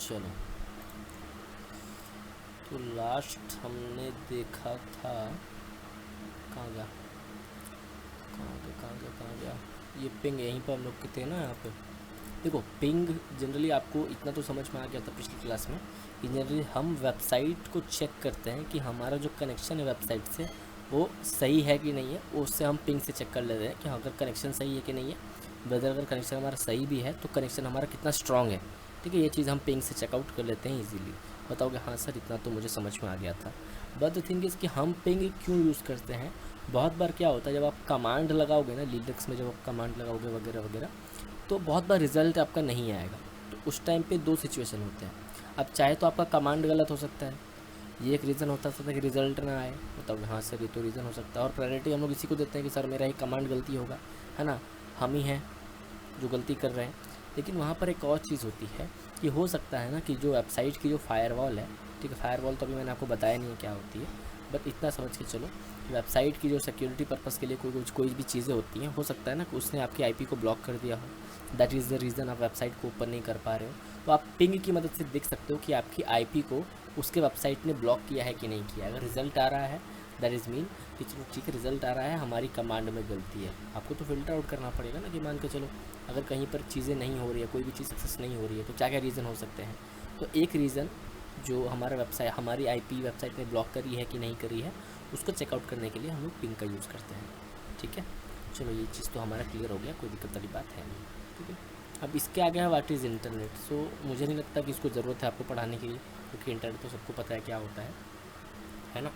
चलो, तो लास्ट हमने देखा था, कहाँ गया कहाँ गया, ये पिंग यहीं पर हम लोग के थे ना। यहाँ पे देखो, पिंग जनरली आपको इतना तो समझ में आ गया था पिछली क्लास में कि जनरली हम वेबसाइट को चेक करते हैं कि हमारा जो कनेक्शन है वेबसाइट से वो सही है कि नहीं है। उससे हम पिंग से चेक कर लेते हैं कि हाँ, अगर कनेक्शन सही है कि नहीं है। वेदर अगर कनेक्शन हमारा सही भी है तो कनेक्शन हमारा कितना स्ट्रॉन्ग है। ठीक है, ये चीज़ हम पिंग से चेकआउट कर लेते हैं ईजीली। बताओगे हाँ सर, इतना तो मुझे समझ में आ गया था। बट द थिंग इज़ कि हम पिंग क्यों यूज़ करते हैं। बहुत बार क्या होता है, जब आप कमांड लगाओगे ना लिनक्स में, जब आप कमांड लगाओगे वगैरह वगैरह, तो बहुत बार रिज़ल्ट आपका नहीं आएगा। तो उस टाइम पे दो सिचुएशन होते हैं। अब चाहे तो आपका कमांड गलत हो सकता है, ये एक रीज़न होता था कि रिज़ल्ट ना आए। मतलब हाँ सर, ये तो रीज़न हो सकता है। और प्रायोरिटी हम लोग इसी को देते हैं कि सर मेरा ही कमांड गलती होगा, है ना, हम ही हैं जो गलती कर रहे हैं। लेकिन वहाँ पर एक और चीज़ होती है कि हो सकता है ना कि जो वेबसाइट की जो फायरवॉल है, ठीक है, फायरवॉल तो अभी मैंने आपको बताया नहीं है क्या होती है, बट इतना समझ के चलो, वेबसाइट की जो सिक्योरिटी पर्पज़ के लिए कोई भी चीज़ें होती हैं, हो सकता है ना कि उसने आपकी आईपी को ब्लॉक कर दिया हो। दैट इज़ द रीज़न आप वेबसाइट को ओपन नहीं कर पा रहे हो। तो आप पिंग की मदद से देख सकते हो कि आपकी आईपी को उसके वेबसाइट ने ब्लॉक किया है कि नहीं किया। अगर रिज़ल्ट आ रहा है, दैट इज़ मीन कि चलो ठीक है, रिज़ल्ट आ रहा है, हमारी कमांड में गलती है। आपको तो फिल्टर आउट करना पड़ेगा ना कि मान के चलो अगर कहीं पर चीज़ें नहीं हो रही है, कोई भी चीज़ सक्सेस नहीं हो रही है, तो क्या क्या रीज़न हो सकते हैं। तो एक रीज़न जो हमारा वेबसाइट, हमारी आईपी वेबसाइट ने ब्लॉक करी है कि नहीं करी है, उसको चेकआउट करने के लिए हम लोग पिंग का यूज़ करते हैं। ठीक है, चलो ये चीज़ तो हमारा क्लियर हो गया, कोई दिक्कत वाली बात है नहीं। ठीक है, अब इसके आगे है व्हाट इज़ इंटरनेट। सो मुझे नहीं लगता कि इसको ज़रूरत है आपको पढ़ाने की, क्योंकि इंटरनेट तो सबको पता है क्या होता है ना।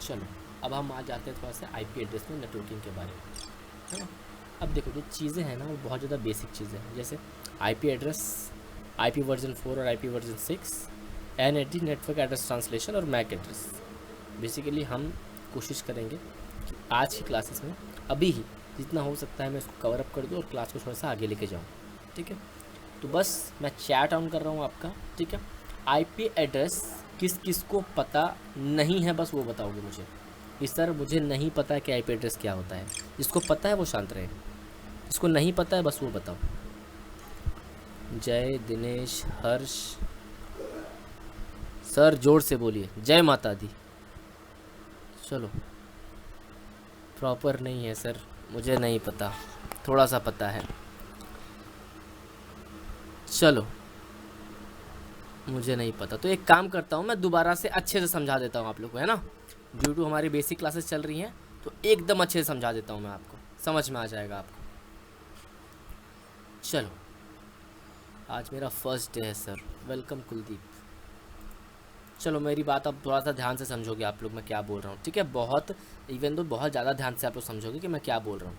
चलो, अब हम आ जाते हैं थोड़ा सा आईपी एड्रेस में नेटवर्किंग के बारे में, है ना। अब देखो, जो चीज़ें हैं ना वो बहुत ज़्यादा बेसिक चीज़ें हैं, जैसे आईपी एड्रेस, आईपी वर्जन 4 और IP version 6, NAD network address translation और मैक एड्रेस। बेसिकली हम कोशिश करेंगे कि आज की क्लासेस में अभी ही जितना हो सकता है मैं इसको कवर अप कर दूँ और क्लास को थोड़ा सा आगे लेके जाऊँ। ठीक है, तो बस मैं चैट ऑन कर रहा हूँ आपका। ठीक है, आईपी एड्रेस किस किस को पता नहीं है, बस वो बताओगे मुझे कि सर मुझे नहीं पता है कि आईपी एड्रेस क्या होता है। जिसको पता है वो शांत रहे, जिसको नहीं पता है बस वो बताओ। जय, दिनेश, हर्ष, सर जोर से बोलिए जय माता दी। चलो, प्रॉपर नहीं है सर, मुझे नहीं पता, थोड़ा सा पता है। चलो, मुझे नहीं पता, तो एक काम करता हूँ, मैं दोबारा से अच्छे से समझा देता हूँ आप लोग को, है ना। ड्यू टू हमारी बेसिक क्लासेस चल रही हैं तो एकदम अच्छे से समझा देता हूँ मैं आपको, समझ में आ जाएगा आपको। चलो, आज मेरा फर्स्ट डे है सर, वेलकम कुलदीप। चलो, मेरी बात अब थोड़ा सा ध्यान से समझोगे आप लोग मैं क्या बोल रहा हूँ, ठीक है। बहुत इवन तो बहुत ज़्यादा ध्यान से आप लोग समझोगे कि मैं क्या बोल रहा हूँ।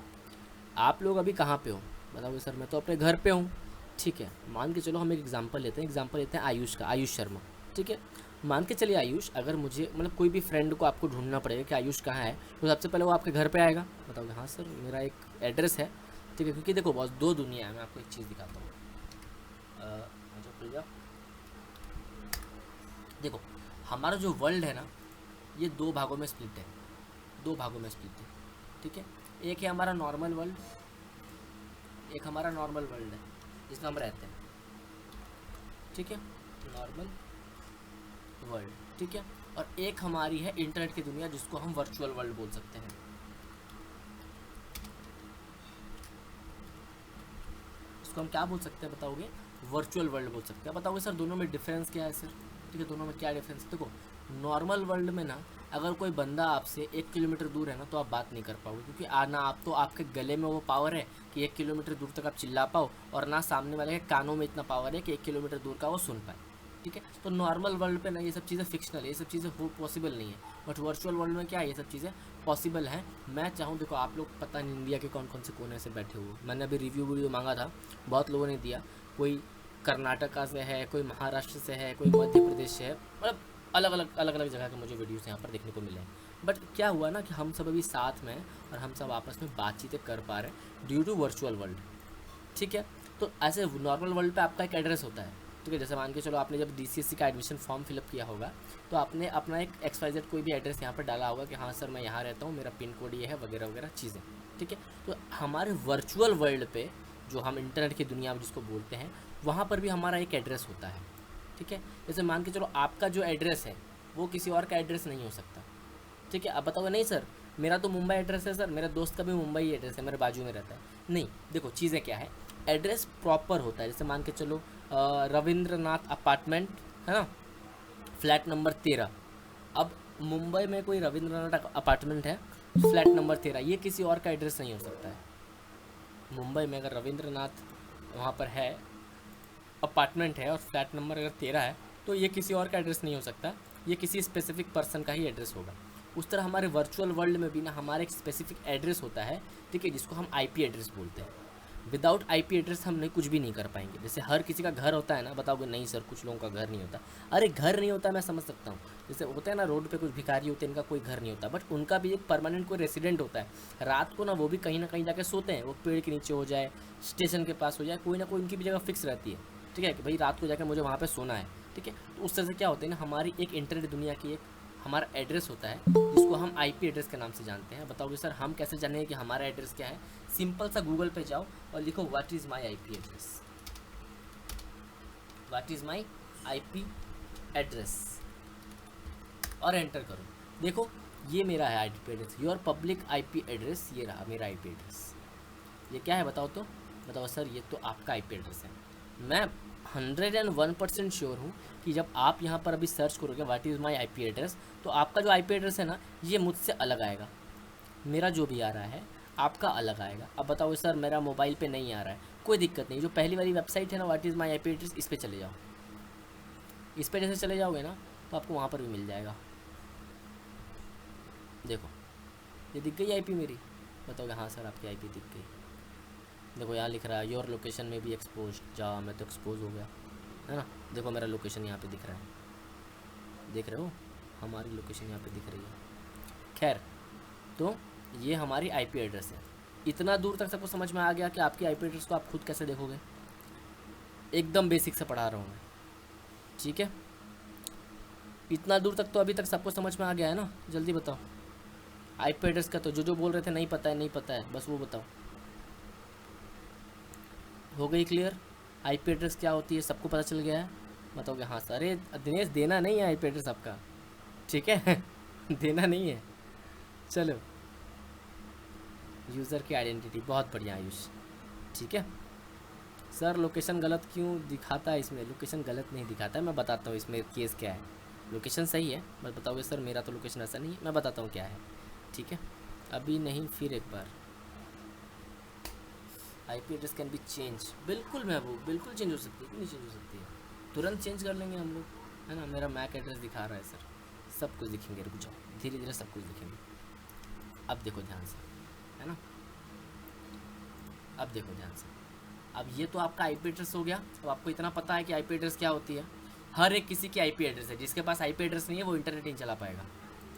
आप लोग अभी कहाँ पे हो बताओगे सर, मैं तो अपने घर पे हूँ। ठीक है, मान के चलो हम एक एग्जांपल लेते हैं, आयुष का, आयुष शर्मा। ठीक है, मान के चलिए आयुष, अगर मुझे मतलब कोई भी फ्रेंड को आपको ढूंढना पड़ेगा कि आयुष कहाँ है, तो सबसे पहले वो आपके घर पे आएगा। बताओगे हाँ सर, मेरा एक एड्रेस है। ठीक है, क्योंकि देखो बॉस, दो दुनिया है। मैं आपको एक चीज़ दिखाता हूँ, खुल जाओ। देखो, हमारा जो वर्ल्ड है ना, ये दो भागों में स्प्लिट है, दो भागों में स्प्लिट है। ठीक है, एक है हमारा नॉर्मल वर्ल्ड, एक हमारा नॉर्मल वर्ल्ड है जिसमें हम रहते हैं। ठीक है, नॉर्मल वर्ल्ड। ठीक है, और एक हमारी है इंटरनेट की दुनिया, जिसको हम वर्चुअल वर्ल्ड बोल सकते हैं। इसको हम क्या बोल सकते हैं बताओगे, वर्चुअल वर्ल्ड बोल सकते हैं। बताओगे सर दोनों में डिफरेंस क्या है सर। ठीक है, दोनों में क्या डिफरेंस है। देखो, नॉर्मल वर्ल्ड में ना अगर कोई बंदा आपसे 1 किलोमीटर दूर है ना तो आप बात नहीं कर पाओगे, क्योंकि ना आप तो आपके गले में वो पावर है कि 1 किलोमीटर दूर तक आप चिल्ला पाओ, और ना सामने वाले के कानों में इतना पावर है कि 1 किलोमीटर दूर का वो सुन पाए। ठीक है, तो नॉर्मल वर्ल्ड पे ना ये सब चीज़ें फिक्शनल है, ये सब चीज़ें हो पॉसिबल नहीं है। बट वर्चुअल वर्ल्ड में क्या है, ये सब चीज़ें पॉसिबल हैं। मैं चाहूँ, देखो आप लोग पता नहीं इंडिया के कौन कौन से कोने से बैठे हुए, मैंने अभी रिव्यू वीडियो मांगा था, बहुत लोगों ने दिया। कोई कर्नाटका से है, कोई महाराष्ट्र से है, कोई मध्य प्रदेश से है, मतलब अलग अलग जगह के मुझे वीडियोस यहाँ पर देखने को मिले हैं। बट क्या हुआ ना कि हम सब अभी साथ में हैं और हम सब आपस में बातचीतें कर पा रहे हैं ड्यू टू वर्चुअल वर्ल्ड। ठीक है, तो ऐसे नॉर्मल वर्ल्ड पे आपका एक एड्रेस होता है। ठीक है, जैसे मान के चलो आपने जब DCSC का एडमिशन फॉर्म फिलअप किया होगा तो आपने अपना एक XYZ कोई भी एड्रेस यहाँ पर डाला होगा कि हाँ सर मैं यहाँ रहता हूँ, मेरा पिन कोड ये है, वगैरह वगैरह चीज़ें। ठीक है, तो हमारे वर्चुअल वर्ल्ड पे, जो हम इंटरनेट की दुनिया में जिसको बोलते हैं, वहाँ पर भी हमारा एक एड्रेस होता है, ठीक है। जैसे मान के चलो आपका जो एड्रेस है वो किसी और का एड्रेस नहीं हो सकता, ठीक है। अब बताओगे नहीं सर मेरा तो मुंबई एड्रेस है, सर मेरे दोस्त का भी मुंबई एड्रेस है, मेरे बाजू में रहता है। नहीं, देखो चीज़ें क्या है, एड्रेस प्रॉपर होता है। जैसे मान के चलो रविंद्रनाथ अपार्टमेंट है ना, फ्लैट नंबर 13। अब मुंबई में कोई रविंद्रनाथ अपार्टमेंट है, फ्लैट नंबर 13, ये किसी और का एड्रेस नहीं हो सकता है। मुंबई में अगर रविंद्रनाथ वहाँ पर है, अपार्टमेंट है और फ्लैट नंबर अगर 13 है, तो ये किसी और का एड्रेस नहीं हो सकता, ये किसी स्पेसिफिक पर्सन का ही एड्रेस होगा। उस तरह हमारे वर्चुअल वर्ल्ड में भी ना हमारा एक स्पेसिफिक एड्रेस होता है, ठीक है, जिसको हम आईपी एड्रेस बोलते हैं। विदाउट आईपी एड्रेस हम नहीं कुछ भी नहीं कर पाएंगे। जैसे हर किसी का घर होता है ना, बताओगे नहीं सर कुछ लोगों का घर नहीं होता। अरे घर नहीं होता मैं समझ सकता हूँ, जैसे होता है ना रोड पे कुछ भिखारी होते हैं, इनका कोई घर नहीं होता, बट उनका भी एक परमानेंट कोई रेसिडेंट होता है। रात को ना वो भी कहीं ना कहीं जाके सोते हैं, वो पेड़ के नीचे हो जाए, स्टेशन के पास हो जाए, कोई ना कोई उनकी भी जगह फिक्स रहती है, ठीक है, कि भाई रात को जाकर मुझे वहाँ पर सोना है, ठीक है। तो उस तरह से क्या होता है ना, हमारी एक इंटरनेट दुनिया की एक हमारा एड्रेस होता है, जिसको हम आईपी एड्रेस के नाम से जानते हैं। बताओगे सर हम कैसे जानेंगे कि हमारा एड्रेस क्या है? सिंपल सा गूगल पे जाओ और लिखो what is my IP address, what is my IP address, और एंटर करो। देखो ये मेरा है IP address, your public IP address, ये रहा मेरा आईपी एड्रेस। ये क्या है बताओ तो? बताओ सर ये तो आपका आईपी एड्रेस है। मैं 101% श्योर हूँ कि जब आप यहाँ पर अभी सर्च करोगे what is my IP address, तो आपका जो आईपी एड्रेस है ना, ये मुझसे अलग आएगा। मेरा जो भी आ रहा है आपका अलग आएगा। अब बताओ सर मेरा मोबाइल पे नहीं आ रहा है, कोई दिक्कत नहीं, जो पहली वाली वेबसाइट है ना what is my IP address, इस पर चले जाओ। इस पर जैसे चले जाओगे ना तो आपको वहाँ पर भी मिल जाएगा। देखो ये दिख गई आईपी मेरी, बताओगे हाँ सर आपकी आईपी दिख गई। देखो यहाँ लिख रहा है योर लोकेशन में भी एक्सपोज, जा मैं तो एक्सपोज हो गया है ना। देखो मेरा लोकेशन यहाँ पे दिख रहा है, देख रहे हो हमारी लोकेशन यहाँ पे दिख रही है। खैर तो ये हमारी आईपी एड्रेस है। इतना दूर तक सबको समझ में आ गया कि आपकी आईपी एड्रेस को आप खुद कैसे देखोगे? एकदम बेसिक से पढ़ा रहा हूँ मैं, ठीक है। इतना दूर तक तो अभी तक सबको समझ में आ गया है ना? जल्दी बताओ आईपी एड्रेस का तो जो बोल रहे थे नहीं पता है नहीं पता है, बस वो बताओ। हो गई क्लियर? आईपी एड्रेस क्या होती है सबको पता चल गया है? बताओगे हाँ सर। अरे दिनेश देना नहीं है आईपी एड्रेस आपका, ठीक है देना नहीं है। चलो यूज़र की आइडेंटिटी, बहुत बढ़िया आयुष, ठीक है। सर लोकेशन गलत क्यों दिखाता है इसमें? लोकेशन गलत नहीं दिखाता है, मैं बताता हूँ इसमें केस क्या है। लोकेशन सही है, बस बताओगे सर मेरा तो लोकेशन ऐसा नहीं है, मैं बताता हूँ क्या है, ठीक है। अभी नहीं फिर एक बार। IP address can be change, बिल्कुल महबूब बिल्कुल चेंज हो सकती है, क्यों नहीं चेंज हो सकती है? तुरंत चेंज कर लेंगे हम लोग, है ना। मेरा मैक एड्रेस दिखा रहा है सर, सब कुछ दिखेंगे, रुक जाओ धीरे धीरे सब कुछ दिखेंगे। अब देखो ध्यान से, है ना, अब देखो ध्यान से। अब ये तो आपका आईपी एड्रेस हो गया। अब आपको इतना पता है कि आईपी एड्रेस क्या होती है। हर एक किसी की आईपी एड्रेस है, जिसके पास आईपी एड्रेस नहीं है वो इंटरनेट नहीं चला पाएगा,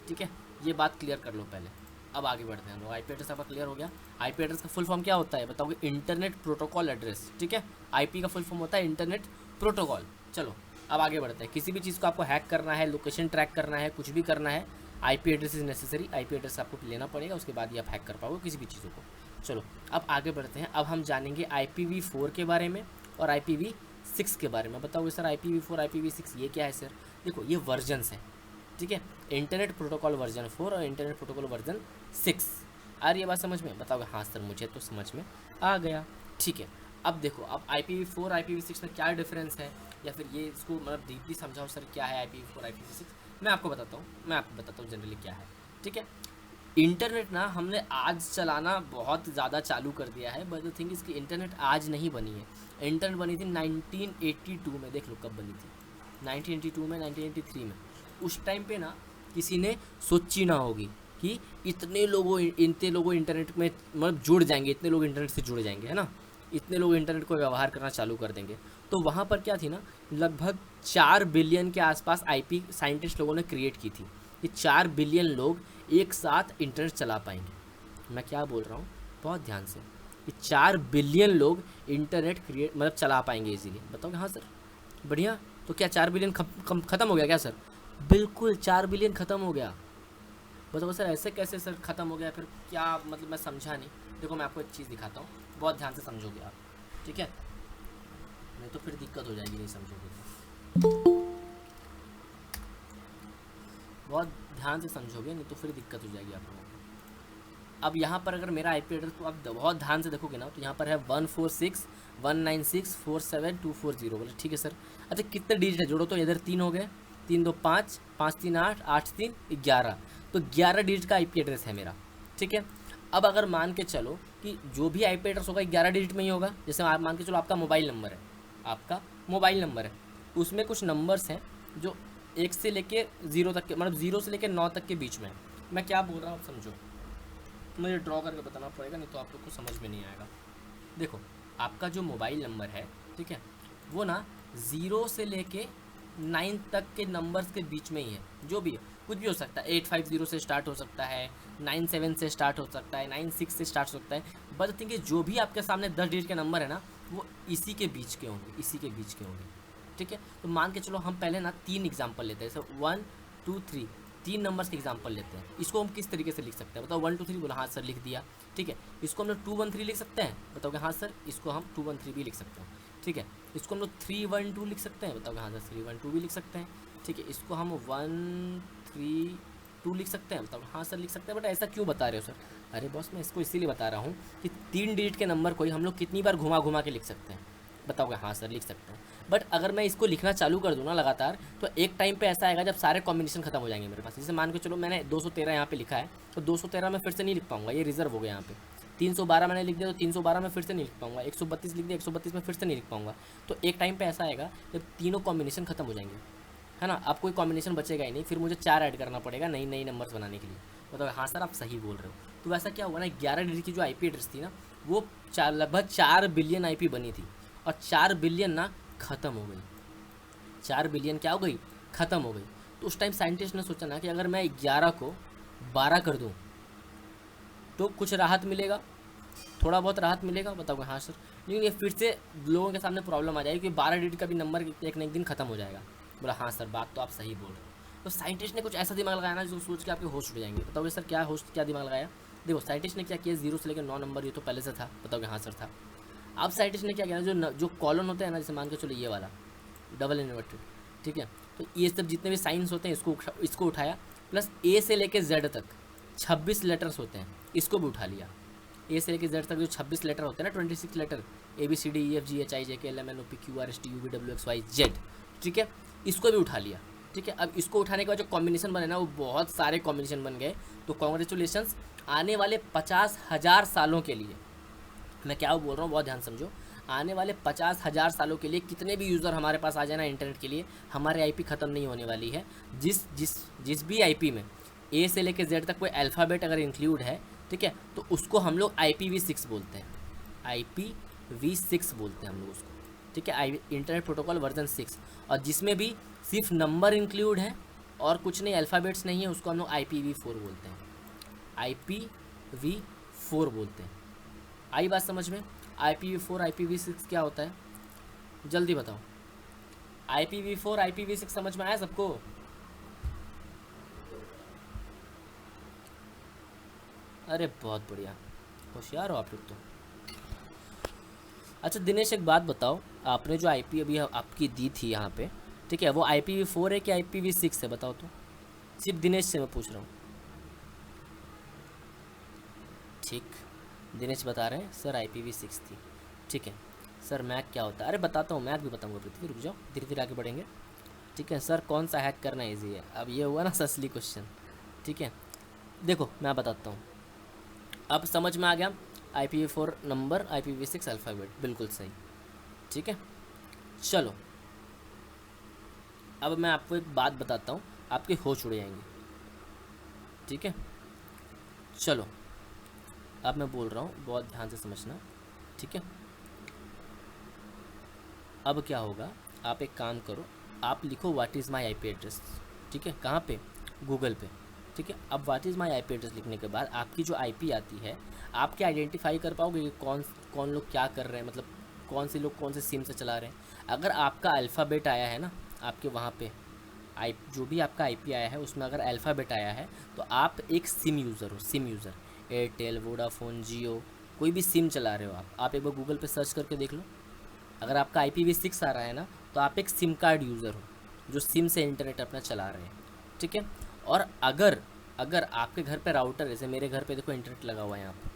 ठीक है। ये बात क्लियर कर लो पहले, अब आगे बढ़ते हैं हम लोग। आईपी एड्रेस आपका क्लियर हो गया। आईपी एड्रेस का फुल फॉर्म क्या होता है बताओगे? इंटरनेट प्रोटोकॉल एड्रेस, ठीक है। आईपी का फुल फॉर्म होता है इंटरनेट प्रोटोकॉल। चलो अब आगे बढ़ते हैं। किसी भी चीज़ को आपको हैक करना है, लोकेशन ट्रैक करना है, कुछ भी करना है, IP address is necessary. IP address आपको लेना पड़ेगा, उसके बाद ही आप हैक कर पाओगे किसी भी चीज़ों को। चलो अब आगे बढ़ते हैं। अब हम जानेंगे IPv4 के बारे में और IPv6 के बारे में। बताओगे सर IPv4 IPv6 ये क्या है सर? देखो ये वर्जन्स हैं, ठीक है। इंटरनेट प्रोटोकॉल वर्जन 4 और इंटरनेट प्रोटोकॉल वर्जन 6। आ रही है बात समझ में? बताओगे हाँ सर मुझे तो समझ में आ गया, ठीक है। अब देखो अब IPv4 IPv6 में क्या डिफरेंस है, या फिर ये इसको मतलब डीपली समझाओ सर क्या है IPv4 IPv6। मैं आपको बताता हूँ जनरली क्या है, ठीक है। इंटरनेट ना हमने आज चलाना बहुत ज़्यादा चालू कर दिया है, बट द थिंग इसकी इंटरनेट आज नहीं बनी है। इंटरनेट बनी थी 1982 में, देख लो कब बनी थी, 1982 में, 1983 में। उस टाइम पे ना किसी ने सोची ना होगी कि इतने लोगों इंटरनेट में मतलब जुड़ जाएंगे, इतने लोग इंटरनेट से जुड़ जाएंगे, है ना, इतने लोग इंटरनेट को व्यवहार करना चालू कर देंगे। तो वहाँ पर क्या थी ना, लगभग 4 बिलियन के आसपास आईपी साइंटिस्ट लोगों ने क्रिएट की थी। ये 4 बिलियन लोग एक साथ इंटरनेट चला पाएंगे। मैं क्या बोल रहा हूँ बहुत ध्यान से, ये 4 बिलियन लोग इंटरनेट क्रिएट मतलब चला पाएंगे इजीली। बताओगे हाँ सर बढ़िया। तो क्या 4 बिलियन ख़त्म हो गया क्या सर? बिल्कुल 4 बिलियन ख़त्म हो गया। बताओ सर ऐसे कैसे सर ख़त्म हो गया? फिर क्या मतलब मैं समझा नहीं। देखो मैं आपको एक चीज़ दिखाता हूँ, बहुत ध्यान से समझोगे आप, ठीक है। नहीं तो फिर दिक्कत हो जाएगी, नहीं समझोगे तो। बहुत ध्यान से समझोगे, नहीं तो फिर दिक्कत हो जाएगी आप लोगों को। अब यहाँ पर अगर मेरा आईपी एड्रेस को आप बहुत ध्यान से देखोगे ना, तो यहाँ पर है 146.196.47.240 बोले ठीक है सर। अच्छा कितने डिजिट है जोड़ो तो, इधर 3 हो गए, 3 2 5, 5 3 8, 8 3 11, तो 11 डिजिट का आईपी एड्रेस है मेरा, ठीक है। अब अगर मान के चलो कि जो भी आईपी एड्रेस होगा 11 डिजिट में ही होगा, जैसे आप मान के चलो आपका मोबाइल नंबर है, आपका मोबाइल नंबर है, उसमें कुछ नंबर्स हैं जो 1 से लेके 0 तक के, मतलब 0 से लेके 9 तक के बीच में है। मैं क्या बोल रहा हूँ आप समझो, मुझे ड्रॉ करके बताना पड़ेगा, नहीं तो आप लोग को समझ में नहीं आएगा। देखो आपका जो मोबाइल नंबर है, ठीक है, वो ना 0 से लेके 9 तक के नंबर्स के बीच में ही है, जो भी है कुछ भी हो सकता है, 850 से स्टार्ट हो सकता है, 97 से स्टार्ट हो सकता है, 96 से स्टार्ट हो सकता है, बट थिंक जो भी आपके सामने 10 डिजिट के नंबर है ना, वो इसी के बीच के होंगे, इसी के बीच के होंगे, ठीक है। तो मान के चलो हम पहले ना 3 एग्जाम्पल लेते हैं, जैसे 1 2 3, 3 नंबर्स के एग्जाम्पल लेते हैं। इसको हम किस तरीके से लिख सकते हैं बताओ, 1 2 3 बोला हाँ सर लिख दिया, ठीक है। इसको हम लोग 2 1 3 लिख सकते हैं, बताओगे हाँ सर, इसको हम 2 1 3 भी लिख सकते हैं, ठीक है। इसको हम लोग 3 1 2 लिख सकते हैं, बताओगे हाँ सर 3 1 2 भी लिख सकते हैं, ठीक है। इसको हम 1 3 2 लिख सकते हैं, बताओ हाँ सर लिख सकते हैं। बट ऐसा क्यों बता रहे हो सर? अरे बॉस मैं इसको इसीलिए बता रहा हूँ कि 3 डिजिट के नंबर को ही हम लोग कितनी बार घुमा घुमा के लिख सकते हैं, बताओगे हाँ सर लिख सकते हैं। बट अगर मैं इसको लिखना चालू कर दूँ ना लगातार, तो एक टाइम पे ऐसा आएगा जब सारे कॉम्बिनेशन खत्म हो जाएंगे मेरे पास। जैसे मान के चलो मैंने 213 यहाँ पे लिखा है, तो 213 में फिर से नहीं लिख पाऊंगा, ये रिजर्व हो गया यहाँ पे। 312 मैंने लिख दिया तो 312 में फिर से नहीं लिख पाऊंगा, 132 लिख दिया 132 में फिर से नहीं लिख पाऊंगा। तो एक टाइम पे ऐसा आएगा जब तीनों कॉम्बिनेशन खत्म हो जाएंगे, है ना। अब कोई कॉम्बिनेशन बचेगा ही नहीं, फिर मुझे 4 ऐड करना पड़ेगा नई नई नंबर्स बनाने के लिए। बताओ हाँ सर आप सही बोल रहे हो। तो वैसा क्या हुआ ना, 11 डिजिट की जो आईपी एड्रेस थी ना, वो लगभग 4 बिलियन आईपी बनी थी, और 4 बिलियन ना ख़त्म हो गई। 4 बिलियन क्या हो गई, ख़त्म हो गई। तो उस टाइम साइंटिस्ट ने सोचा ना कि अगर मैं 11 को 12 कर दूं तो कुछ राहत मिलेगा, थोड़ा बहुत राहत मिलेगा। बताओगे हाँ सर, लेकिन ये फिर से लोगों के सामने प्रॉब्लम आ जाएगी कि 12 डिजिट का भी नंबर एक न एक दिन खत्म हो जाएगा। बोला हाँ सर बात तो आप सही बोल रहे हो। तो साइंटिस्ट ने कुछ ऐसा दिमाग लगाया ना जो सोच के आपके होश उड़ जाएंगे। बताओगे सर क्या दिमाग लगाया? देखो साइंटिस्ट ने क्या किया, 0 से लेकर 9 नंबर, ये तो पहले से था। बताओगे हाँ सर था। अब साइंटिस्ट ने क्या किया, जो कॉलन होते हैं ना, जैसे मान के चलो ये वाला डबल इन्वर्टेड, ठीक है, तो ये सब जितने भी साइंस होते हैं इसको उठाया, प्लस ए से लेके जेड तक 26 लेटर्स होते हैं, इसको भी उठा लिया। ए से लेके जेड तक जो 26 लेटर होते हैं ना, 26 लेटर, ABCDEFGHIJKLMNOPQRSTUVWXYZ, ठीक है, इसको भी उठा लिया, ठीक है। अब इसको उठाने के बाद जो कॉम्बिनेशन बने ना, वो बहुत सारे कॉम्बिनेशन बन गए। तो कॉन्ग्रेचुलेशंस, आने वाले 50,000 सालों के लिए, मैं क्या बोल रहा हूँ बहुत ध्यान समझो, आने वाले 50,000 सालों के लिए कितने भी यूज़र हमारे पास आ जाए ना इंटरनेट के लिए, हमारे आईपी ख़त्म नहीं होने वाली है। जिस भी आईपी में ए से लेकर जेड तक कोई अल्फ़ाबेट अगर इंक्लूड है, ठीक है, तो उसको हम लोग IPv6 बोलते हैं, IPv6 बोलते हैं हम लोग उसको, ठीक है, इंटरनेट प्रोटोकॉल वर्जन 6। और जिसमें भी सिर्फ नंबर इंक्लूड है और कुछ नहीं, अल्फ़ाबेट्स नहीं है, उसको हम लोग IPv4 बोलते हैं, IPv4 बोलते हैं। आई बात समझ में? IPv4 IPv6 क्या होता है जल्दी बताओ। IPv4 IPv6 समझ में आया सबको? अरे बहुत बढ़िया, होशियार हो आप लोग तो। अच्छा दिनेश एक बात बताओ, आपने जो आईपी अभी आपकी दी थी यहाँ पे, ठीक है, वो IPv4 है कि IPv6 है बताओ तो, सिर्फ दिनेश से मैं पूछ रहा हूँ। ठीक, दिनेश बता रहे हैं सर IPv6 थी, ठीक है। सर मैक क्या होता है? अरे बताता हूँ, मैक भी बताऊँगा पृथ्वी, रुक जाओ धीरे धीरे आगे बढ़ेंगे, ठीक है। सर कौन सा हैक करना ईजी है? अब ये हुआ ना असली क्वेश्चन, ठीक है। देखो मैं बताता हूँ, अब समझ में आ गया। IPv4 नंबर, IPv6 अल्फ़ाबेट, बिल्कुल सही, ठीक है। चलो अब मैं आपको एक बात बताता हूँ, आपके होश उड़ जाएंगे, ठीक है। चलो अब मैं बोल रहा हूँ, बहुत ध्यान से समझना, ठीक है। अब क्या होगा, आप एक काम करो, आप लिखो what is my IP address, ठीक है, कहाँ पे? गूगल पे, ठीक है। अब what is my IP address लिखने के बाद आपकी जो IP आती है, आप क्या आइडेंटिफाई कर पाओगे कि कौन लोग क्या कर रहे हैं, मतलब कौन से लोग कौन से सिम से चला रहे हैं। अगर आपका अल्फ़ाबेट आया है ना आपके वहाँ पे, जो भी आपका IP आया है उसमें अगर अल्फ़ाबेट आया है, तो आप एक सिम यूज़र हो, सिम यूज़र, एयरटेल, वोडाफोन, जियो, कोई भी सिम चला रहे हो आप एक बार गूगल पे सर्च करके देख लो, अगर आपका IPv6 आ रहा है ना, तो आप एक सिम कार्ड यूज़र हो जो सिम से इंटरनेट अपना चला रहे हैं, ठीक है। और अगर अगर आपके घर पे राउटर, जैसे मेरे घर पे देखो इंटरनेट लगा हुआ है यहाँ पे,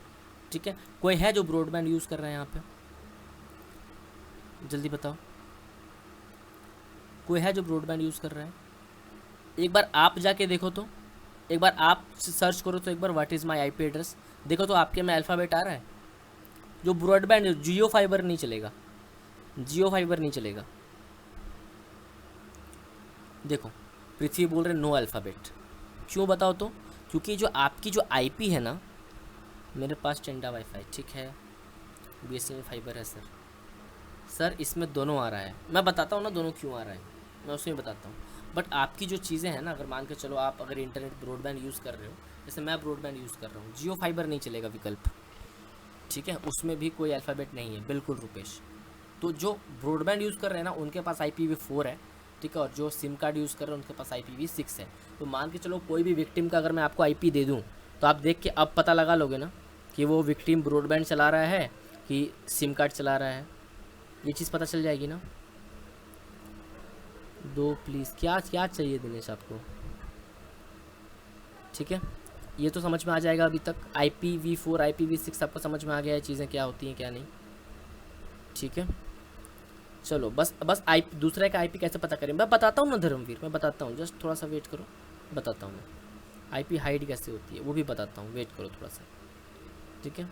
ठीक है, कोई है जो ब्रॉडबैंड यूज़ कर रहा है यहाँ पे, जल्दी बताओ, कोई है जो ब्रॉडबैंड यूज़ कर रहा है? एक बार आप जाके देखो तो, एक बार आप सर्च करो तो एक बार what is my IP address, देखो तो आपके में अल्फ़ाबेट आ रहा है। जो ब्रॉडबैंड, जियो फाइबर नहीं चलेगा, जियो फाइबर नहीं चलेगा। देखो पृथ्वी बोल रहे नो अल्फ़ाबेट, क्यों बताओ तो? क्योंकि जो आपकी जो IP है ना, मेरे पास टेंडा वाईफाई, ठीक है, BSNL फाइबर है सर इसमें दोनों आ रहा है, मैं बताता हूँ ना दोनों क्यों आ रहा है, मैं उसमें बताता हूँ। बट आपकी जो चीज़ें हैं ना, अगर मान के चलो आप अगर इंटरनेट ब्रॉडबैंड यूज़ कर रहे हो, जैसे मैं ब्रॉडबैंड यूज़ कर रहा हूँ, जियो फाइबर नहीं चलेगा विकल्प, ठीक है, उसमें भी कोई अल्फ़ाबेट नहीं है, बिल्कुल रुपेश। तो जो ब्रॉडबैंड यूज़ कर रहे हैं ना, उनके पास IPv4 है, ठीक है, और जो सिम कार्ड यूज़ कर रहे हैं उनके पास IPv6 है। तो मान के चलो कोई भी विक्टिम का अगर मैं आपको IP दे दूँ, तो आप देख के अब पता लगा लोगे ना कि वो विक्टिम ब्रॉडबैंड चला रहा है कि सिम कार्ड चला रहा है, ये चीज़ पता चल जाएगी ना। दो प्लीज़, क्या क्या चाहिए दिनेश आपको, ठीक है, ये तो समझ में आ जाएगा। अभी तक IPv4 IPv6 आपको समझ में आ गया है चीज़ें क्या होती हैं क्या नहीं, ठीक है। चलो बस दूसरे का IP कैसे पता करें, मैं बताता हूँ ना धर्मवीर, मैं बताता हूँ, जस्ट थोड़ा सा वेट करो, बताता हूँ मैं। IP हाइड कैसे होती है वो भी बताता हूँ, वेट करो थोड़ा सा, ठीक है।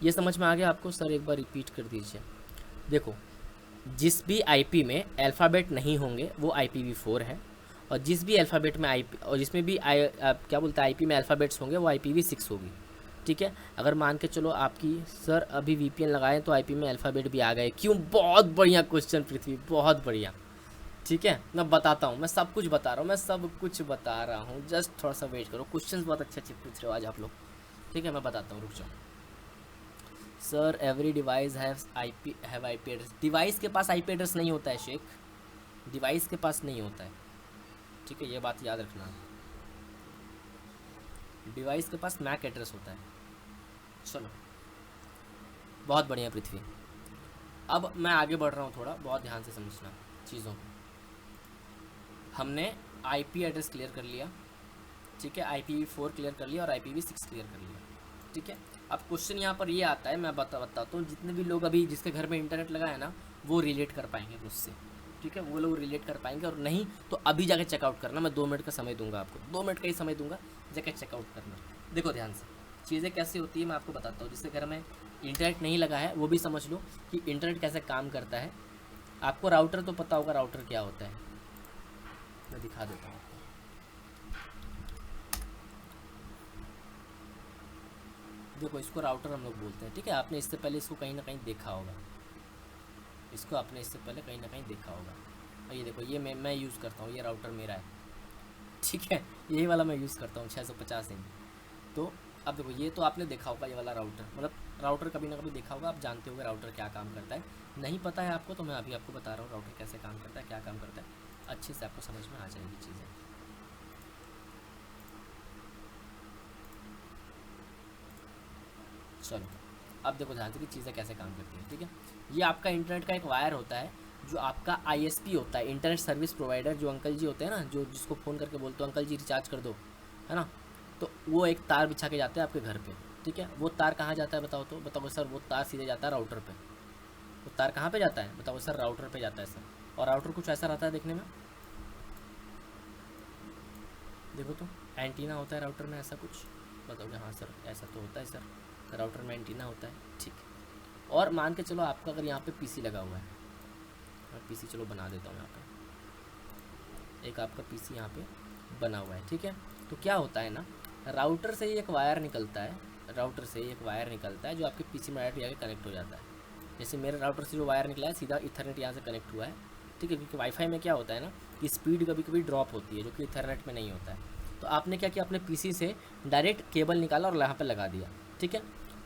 ये समझ में आ गया आपको? सर एक बार रिपीट कर दीजिए। देखो जिस भी IP में अल्फ़ाबेट नहीं होंगे वो IPv4 है, और जिस भी अल्फ़ाबेट में IP और जिसमें भी क्या बोलते हैं IP में अल्फ़ाबेट्स होंगे वो IPv6 होगी, ठीक है। अगर मान के चलो आपकी सर अभी VPN लगाएं तो IP में अल्फ़ाबेट भी आ गए, क्यों? बहुत बढ़िया क्वेश्चन पृथ्वी, बहुत बढ़िया, ठीक है, मैं बताता हूँ, मैं सब कुछ बता रहा हूँ, मैं सब कुछ बता रहा हूँ, जस्ट थोड़ा सा वेट करो, क्वेश्चन बहुत अच्छे अच्छे पूछ रहे हो आज आप लोग, ठीक है, मैं बताता हूँ, रुक जाओ। Sir every device have IP address, device के पास IP एड्रेस नहीं होता है शेख, डिवाइस के पास नहीं होता है, ठीक है, ये बात याद रखना। डिवाइस के पास मैक एड्रेस होता है। चलो बहुत बढ़िया पृथ्वी, अब मैं आगे बढ़ रहा हूँ, थोड़ा बहुत ध्यान से समझना चीज़ों को। हमने IP एड्रेस क्लियर कर लिया, ठीक है, IPv4 क्लियर कर लिया और IPv6 क्लियर कर लिया, ठीक है। अब क्वेश्चन यहाँ पर ये आता है, मैं बताता हूँ, जितने भी लोग अभी जिसके घर में इंटरनेट लगा है ना, वो रिलेट कर पाएंगे मुझसे, ठीक है, वो लोग रिलेट कर पाएंगे, और नहीं तो अभी जाके चेकआउट करना, मैं 2 मिनट का समय दूंगा आपको, 2 मिनट का ही समय दूंगा, जाके चेकआउट करना। देखो ध्यान से चीज़ें कैसे होती है मैं आपको बताता हूँ, जिसके घर में इंटरनेट नहीं लगा है वो भी समझ लो कि इंटरनेट कैसे काम करता है। आपको राउटर तो पता होगा, राउटर क्या होता है, मैं दिखा देता हूँ। देखो इसको राउटर हम लोग बोलते हैं, ठीक है, आपने इससे पहले इसको कहीं ना कहीं देखा होगा, इसको आपने इससे पहले कहीं ना कहीं देखा होगा। और ये देखो ये मैं यूज़ करता हूँ, ये राउटर मेरा है, ठीक है, यही वाला मैं यूज़ करता हूँ 650 MB। तो अब देखो ये तो आपने देखा होगा, ये वाला राउटर, मतलब राउटर कभी ना कभी देखा होगा, आप जानते होंगे राउटर क्या काम करता है। नहीं पता है आपको तो मैं अभी आपको बता रहा हूँ राउटर कैसे काम करता है, क्या काम करता है, अच्छे से आपको समझ में आ जाएगी चीज़ें। चलो अब देखो ध्यान से कि चीज़ें कैसे काम करती हैं, ठीक है। ये आपका इंटरनेट का एक वायर होता है, जो आपका ISP होता है, इंटरनेट सर्विस प्रोवाइडर, जो अंकल जी होते हैं ना, जो जिसको फ़ोन करके बोलते हो अंकल जी रिचार्ज कर दो, है ना, तो वो एक तार बिछा के जाते हैं आपके घर पे, ठीक है। वो तार कहाँ जाता है बताओ तो, बताओ सर, वो तार सीधे जाता है राउटर पे। वो तार कहाँ पे जाता है बताओ सर? राउटर पे जाता है सर। और राउटर कुछ ऐसा रहता है देखने में, देखो तो एंटीना होता है राउटर में, ऐसा कुछ बताओगे? हाँ सर ऐसा तो होता है सर, राउटर में एंटीना होता है, ठीक है। और मान के चलो आपका अगर यहाँ पे PC लगा हुआ है, मैं PC चलो बना देता हूँ, यहाँ पे एक आपका PC यहाँ पे बना हुआ है, ठीक है। तो क्या होता है ना, राउटर से ही एक वायर निकलता है, राउटर से एक वायर निकलता है जो आपके PC में डायरेक्ट जाके कनेक्ट हो जाता है। जैसे मेरे राउटर से जो वायर निकला है सीधा इथरनेट यहाँ से कनेक्ट हुआ है, ठीक है, क्योंकि वाईफाई में क्या होता है ना कि स्पीड कभी कभी ड्रॉप होती है, जो कि इथरनेट में नहीं होता है। तो आपने क्या किया, अपने PC से डायरेक्ट केबल निकाला और यहाँ पर लगा दिया, ठीक है।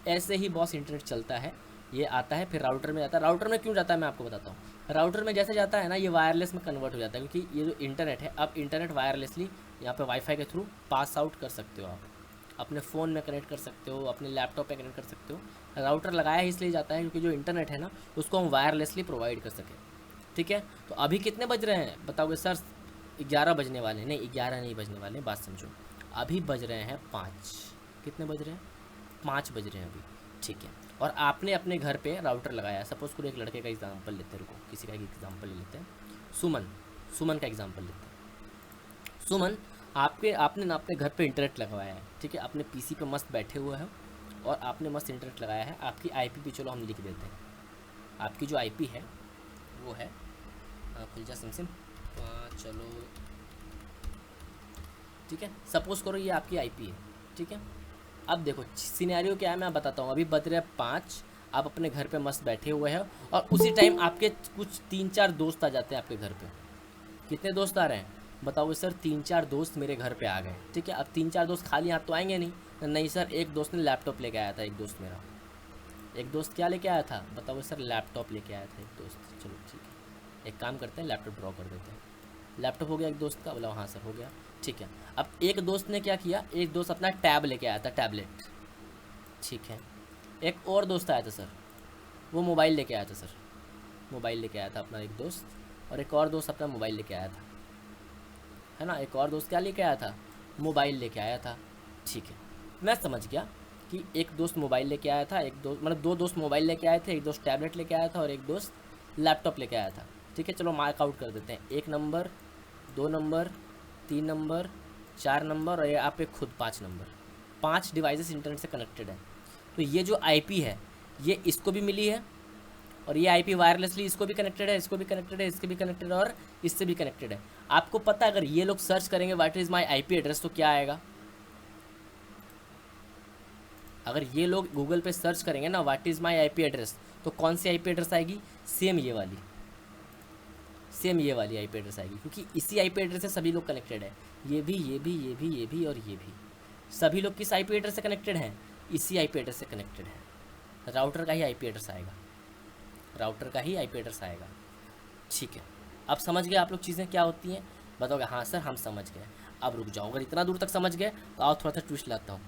ऐसे ही बॉस इंटरनेट चलता है, ये आता है फिर राउटर में जाता है। राउटर में क्यों जाता है मैं आपको बताता हूँ। राउटर में जैसे जाता है ना, ये वायरलेस में कन्वर्ट हो जाता है, क्योंकि ये जो इंटरनेट है, अब इंटरनेट वायरलेसली यहाँ पे वाईफाई के थ्रू पास आउट कर सकते हो आप, अपने फ़ोन में कनेक्ट कर सकते हो, अपने लैपटॉप पे कनेक्ट कर सकते हो। राउटर लगाया इसलिए जाता है क्योंकि जो इंटरनेट है ना उसको हम वायरलेसली प्रोवाइड कर सकें। ठीक है, तो अभी कितने बज रहे हैं बताओगे सर? 11 बजने वाले, नहीं 11 नहीं बजने वाले, बात समझो। अभी बज रहे हैं 5। कितने बज रहे हैं? 5 बज रहे हैं अभी। ठीक है, और आपने अपने घर पे राउटर लगाया है। सपोज़ करो एक लड़के का एग्जांपल लेते हैं, रुको किसी का एग्जांपल ले लेते हैं। सुमन, सुमन का एग्जांपल लेते हैं। सुमन, आपने ना अपने घर पे इंटरनेट लगवाया है। ठीक है, अपने पीसी पे मस्त बैठे हुए हैं और आपने मस्त इंटरनेट लगाया है। आपकी आईपी भी चलो हम लिख देते हैं। आपकी जो आईपी है वो है, खुल जा सिम, चलो ठीक है, सपोज़ करो ये आपकी आईपी है। ठीक है, अब देखो सिनेरियो क्या है मैं बताता हूँ। अभी बज रहे हैं 5, आप अपने घर पे मस्त बैठे हुए हैं और उसी टाइम आपके कुछ 3-4 दोस्त आ जाते हैं आपके घर पे। कितने दोस्त आ रहे हैं बताओ सर? 3-4 दोस्त मेरे घर पे आ गए। ठीक है, अब 3-4 दोस्त खाली हाथ तो आएंगे नहीं। नहीं सर, एक दोस्त ने लैपटॉप लेके आया था। एक दोस्त मेरा, एक दोस्त क्या लेके आया था बताओ सर? लैपटॉप लेके आया था एक दोस्त। चलो ठीक है, एक काम करते हैं, लैपटॉप ड्रॉ कर देते हैं। लैपटॉप हो गया एक दोस्त का, बोला हाँ सर हो गया। ठीक है, अब एक दोस्त ने क्या किया, एक दोस्त अपना टैब लेके आया था, टैबलेट। ठीक है, एक और दोस्त आया था सर, वो मोबाइल लेके आया था सर, मोबाइल लेके आया था अपना एक दोस्त। और एक और दोस्त अपना मोबाइल लेके आया था, है ना। एक और दोस्त क्या लेके आया था? मोबाइल लेके आया था। ठीक है, मैं समझ गया कि एक दोस्त मोबाइल लेके आया था, एक दोस्त मतलब 2 दोस्त मोबाइल लेके आए थे, एक दोस्त टैबलेट लेके आया था और एक दोस्त लैपटॉप लेके आया था। ठीक है, चलो मार्क आउट कर देते हैं। 1 नंबर, 2 नंबर, 3 नंबर, 4 नंबर और ये आप पे खुद 5 नंबर। 5 डिवाइसेस इंटरनेट से कनेक्टेड है। तो ये जो आईपी है ये इसको भी मिली है और ये आईपी वायरलेसली इसको भी कनेक्टेड है, इसको भी कनेक्टेड है, इसके भी कनेक्टेड है और इससे भी कनेक्टेड है। आपको पता है अगर ये लोग सर्च करेंगे what is my IP address तो क्या आएगा? अगर ये लोग गूगल पे सर्च करेंगे ना what is my IP address तो कौन सी आईपी एड्रेस आएगी? सेम ये वाली, सेम ये वाली आईपी एड्रेस आएगी क्योंकि इसी आईपी एड्रेस से सभी लोग कनेक्टेड है। ये भी, ये भी, ये भी, ये भी और ये भी, सभी लोग किस आईपी एड्रेस से कनेक्टेड हैं? इसी आईपी एड्रेस से कनेक्टेड है। राउटर का ही आईपी एड्रेस आएगा, राउटर का ही आईपी एड्रेस आएगा। ठीक है, अब समझ गए आप लोग चीज़ें क्या होती हैं? बताओगे हाँ सर हम समझ गए। अब रुक जाओ, अगर इतना दूर तक समझ गए तो आओ थोड़ा सा ट्विस्ट लाता हूँ।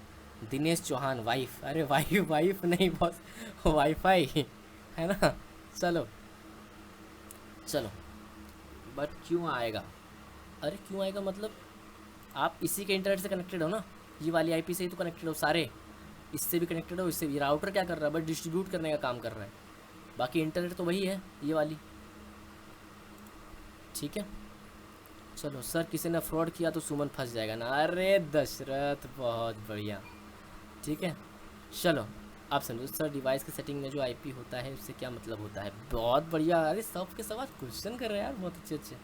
दिनेश चौहान वाइफ, अरे वाइफ वाइफ नहीं बॉस, वाईफाई है ना। चलो चलो, बट क्यों आएगा? अरे क्यों आएगा मतलब आप इसी के इंटरनेट से कनेक्टेड हो ना, ये वाली आईपी से ही तो कनेक्टेड हो सारे, इससे भी कनेक्टेड हो, इससे भी। राउटर क्या कर रहा है? बस डिस्ट्रीब्यूट करने का काम कर रहा है, बाकी इंटरनेट तो वही है ये वाली। ठीक है, चलो सर किसी ने फ्रॉड किया तो सुमन फंस जाएगा ना। अरे दशरथ बहुत बढ़िया। ठीक है, चलो आप समझो सर डिवाइस की सेटिंग में जो आईपी होता है उससे क्या मतलब होता है? बहुत बढ़िया, अरे सब के सब क्वेश्चन कर रहे हैं यार, बहुत अच्छे अच्छे।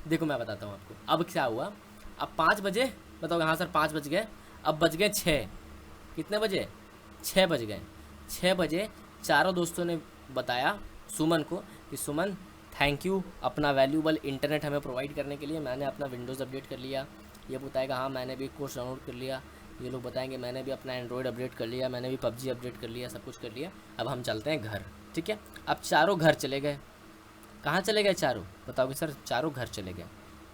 देखो मैं बताता हूँ आपको अब क्या हुआ। अब 5 बजे बताओगे हाँ सर 5 बज गए, अब बज गए 6। कितने बजे? 6 बज गए। 6 बजे चारों दोस्तों ने बताया सुमन को कि सुमन थैंक यू अपना वैल्यूबल इंटरनेट हमें प्रोवाइड करने के लिए। मैंने अपना विंडोज़ अपडेट कर लिया, ये बताएगा हाँ मैंने भी कोर्स डाउनलोड कर लिया, ये लोग बताएंगे मैंने भी अपना एंड्रॉयड अपडेट कर लिया, मैंने भी पबजी अपडेट कर लिया, सब कुछ कर लिया। अब हम चलते हैं घर। ठीक है, अब चारों घर चले गए। कहाँ चले गए चारों? बताओगे सर चारों घर चले गए।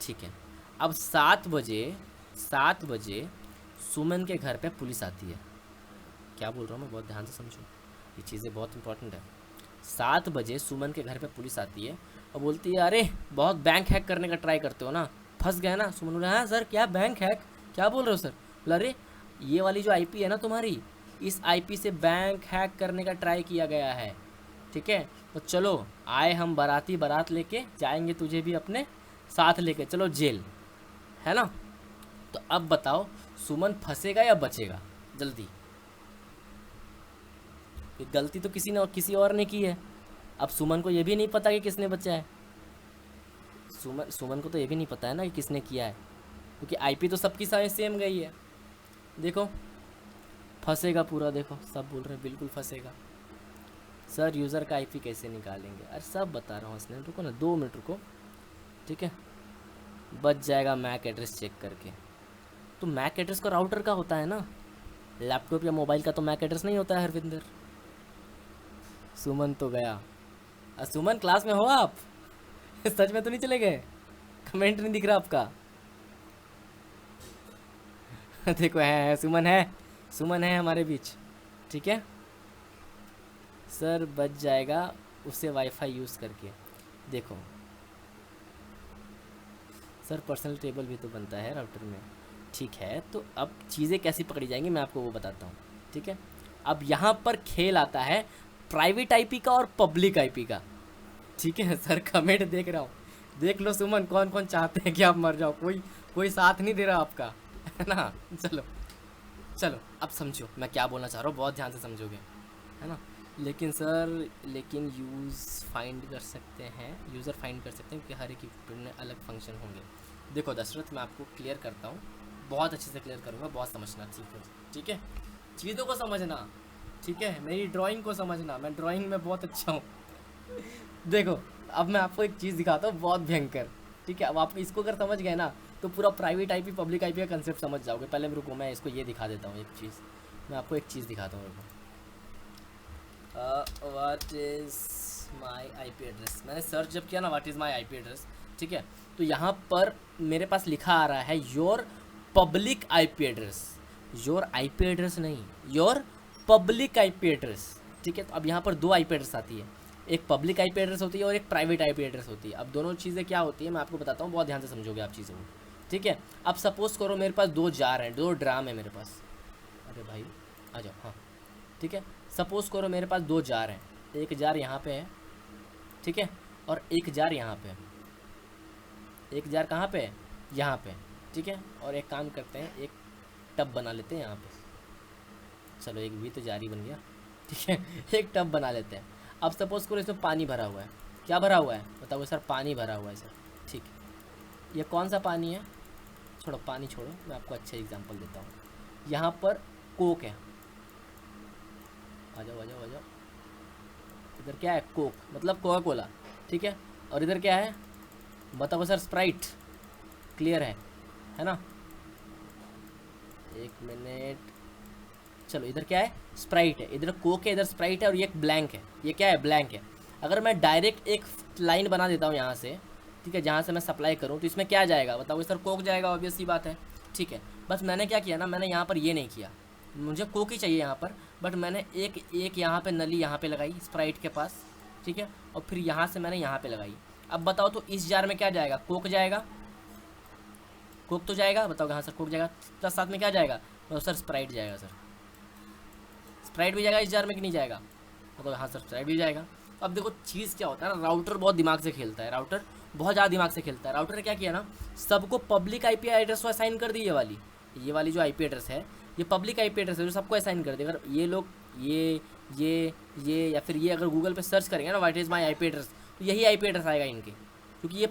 ठीक है, अब 7 बजे सुमन के घर पे पुलिस आती है। क्या बोल रहा हूँ मैं, बहुत ध्यान से समझो, ये चीज़ें बहुत इंपॉर्टेंट है। 7 बजे सुमन के घर पे पुलिस आती है और बोलती है अरे बहुत बैंक हैक करने का ट्राई करते हो ना, फंस गए ना। सुमन बोला हाँ सर क्या बैंक हैक, क्या बोल रहे हो सर? बोला अरे ये वाली जो आईपी है ना तुम्हारी, इस आईपी से बैंक हैक करने का ट्राई किया गया है। ठीक है, तो चलो आए हम बाराती, बारात लेके जाएंगे तुझे भी अपने साथ लेके, चलो जेल, है ना। तो अब बताओ सुमन फंसेगा या बचेगा? जल्दी, गलती तो किसी और ने की है। अब सुमन को ये भी नहीं पता कि किसने बचा है। सुमन को तो ये भी नहीं पता है ना कि किसने किया है, क्योंकि आईपी तो सबकी सारी सेम गई है। देखो फंसेगा पूरा, देखो सब बोल रहे हैं बिल्कुल फंसेगा। सर यूज़र का आईपी कैसे निकालेंगे? अरे सब बता रहा हूँ इसने, रुको ना 2 मिनट रुको। ठीक है, बच जाएगा मैक एड्रेस चेक करके। तो मैक एड्रेस का राउटर का होता है ना, लैपटॉप या मोबाइल का तो मैक एड्रेस नहीं होता है हरविंदर। सुमन तो गया। सुमन क्लास में हो आप? सच में तो नहीं चले गए? कमेंट नहीं दिख रहा आपका। देखो है सुमन है, सुमन है हमारे बीच। ठीक है सर, बच जाएगा उसे वाईफाई यूज़ करके। देखो सर पर्सनल टेबल भी तो बनता है राउटर में। ठीक है, तो अब चीज़ें कैसी पकड़ी जाएंगी मैं आपको वो बताता हूँ। ठीक है, अब यहाँ पर खेल आता है प्राइवेट आईपी का और पब्लिक आईपी का। ठीक है सर, कमेंट देख रहा हूँ, देख लो सुमन कौन कौन चाहते हैं कि आप मर जाओ। कोई कोई साथ नहीं दे रहा आपका, है ना। चलो चलो अब समझो मैं क्या बोलना चाह रहा हूँ, बहुत ध्यान से समझोगे, है ना। लेकिन सर, लेकिन यूज़र फाइंड कर सकते हैं कि हर एक कीपैड में अलग फंक्शन होंगे। देखो दशरथ, मैं आपको क्लियर करता हूँ, बहुत अच्छे से क्लियर करूँगा, बहुत समझना। ठीक है, चीज़ों को समझना। ठीक है, मेरी ड्राइंग को समझना, मैं ड्राइंग में बहुत अच्छा हूँ। देखो अब मैं आपको एक चीज़ दिखाता हूँ बहुत भयंकर। ठीक है, अब आप इसको अगर समझ गए ना तो पूरा प्राइवेट आईपी पब्लिक आईपी का कंसेप्ट समझ जाओगे। पहले रुको, मैं इसको ये दिखा देता हूँ एक चीज़, मैं आपको एक चीज़ दिखाता हूँ। What is my IP address, मैंने सर्च जब किया ना what is my IP address, ठीक है, तो यहाँ पर मेरे पास लिखा आ रहा है your public IP address. Your IP address नहीं, योर पब्लिक आईपी एड्रेस। ठीक है, तो अब यहाँ पर दो आईपी एड्रेस आती है, एक पब्लिक आईपी एड्रेस होती है और एक प्राइवेट आईपी एड्रेस होती है। अब दोनों चीज़ें क्या होती है मैं आपको बताता हूँ, बहुत ध्यान से समझोगे आप चीज़ों को। ठीक है, अब सपोज़ करो मेरे पास दो जार हैं, दो ड्राम है मेरे पास। अरे भाई आ जाओ, हाँ ठीक है, सपोज़ करो मेरे पास दो जार हैं, एक जार यहाँ पे है, ठीक है, और एक जार यहाँ पे है। एक जार कहाँ पे है, यहाँ पे, ठीक है, और एक काम करते हैं, एक टब बना लेते हैं यहाँ पे। चलो एक भी तो जार ही बन गया। ठीक है, एक टब बना लेते हैं। अब सपोज़ करो इसमें पानी भरा हुआ है, क्या भरा हुआ है बताओ सर, पानी भरा हुआ है सर। ठीक है, ये कौन सा पानी है, छोड़ो पानी छोड़ो, मैं आपको अच्छा एग्जांपल देता हूँ। यहाँ पर कोक है, आ जाओ आ जाओ आ जाओ। इधर क्या है, कोक मतलब कोका कोला, ठीक है, और इधर क्या है बताओ सर, स्प्राइट। क्लियर है ना। एक मिनट, चलो इधर क्या है, स्प्राइट है, इधर कोक है, इधर स्प्राइट है, और ये एक ब्लैंक है, ये क्या है, ब्लैंक है। अगर मैं डायरेक्ट एक लाइन बना देता हूँ यहाँ से, ठीक है, जहाँ से मैं सप्लाई करूँ, तो इसमें क्या जाएगा बताओ सर, कोक जाएगा, ऑब्वियस सी बात है। ठीक है, बस मैंने क्या किया ना, मैंने यहाँ पर ये नहीं किया, मुझे कोक ही चाहिए यहाँ पर, बट मैंने एक यहाँ पे नली यहाँ पे लगाई स्प्राइट के पास, ठीक है, और फिर यहाँ से मैंने यहाँ पे लगाई। अब बताओ तो इस जार में क्या जाएगा, कोक जाएगा, कोक तो जाएगा, बताओ हाँ सर कोक जाएगा, प्लस साथ में क्या जाएगा तो सर स्प्राइट जाएगा। सर स्प्राइट भी जाएगा इस जार में कि नहीं जाएगा, मतलब हाँ सर स्प्राइट भी जाएगा। अब देखो चीज़ क्या होता है ना, राउटर बहुत दिमाग से खेलता है, राउटर बहुत ज़्यादा दिमाग से खेलता है। राउटर ने क्या किया ना, सबको पब्लिक आईपी एड्रेस को असाइन कर दी। ये वाली जो आईपी एड्रेस है ये पब्लिक आईपी एड्रेस है जो सबको असाइन कर दी। अगर ये लोग ये या फिर ये अगर गूगल पे सर्च करेंगे ना what is my IP address, तो यही आईपी एड्रेस आएगा इनके, क्योंकि ये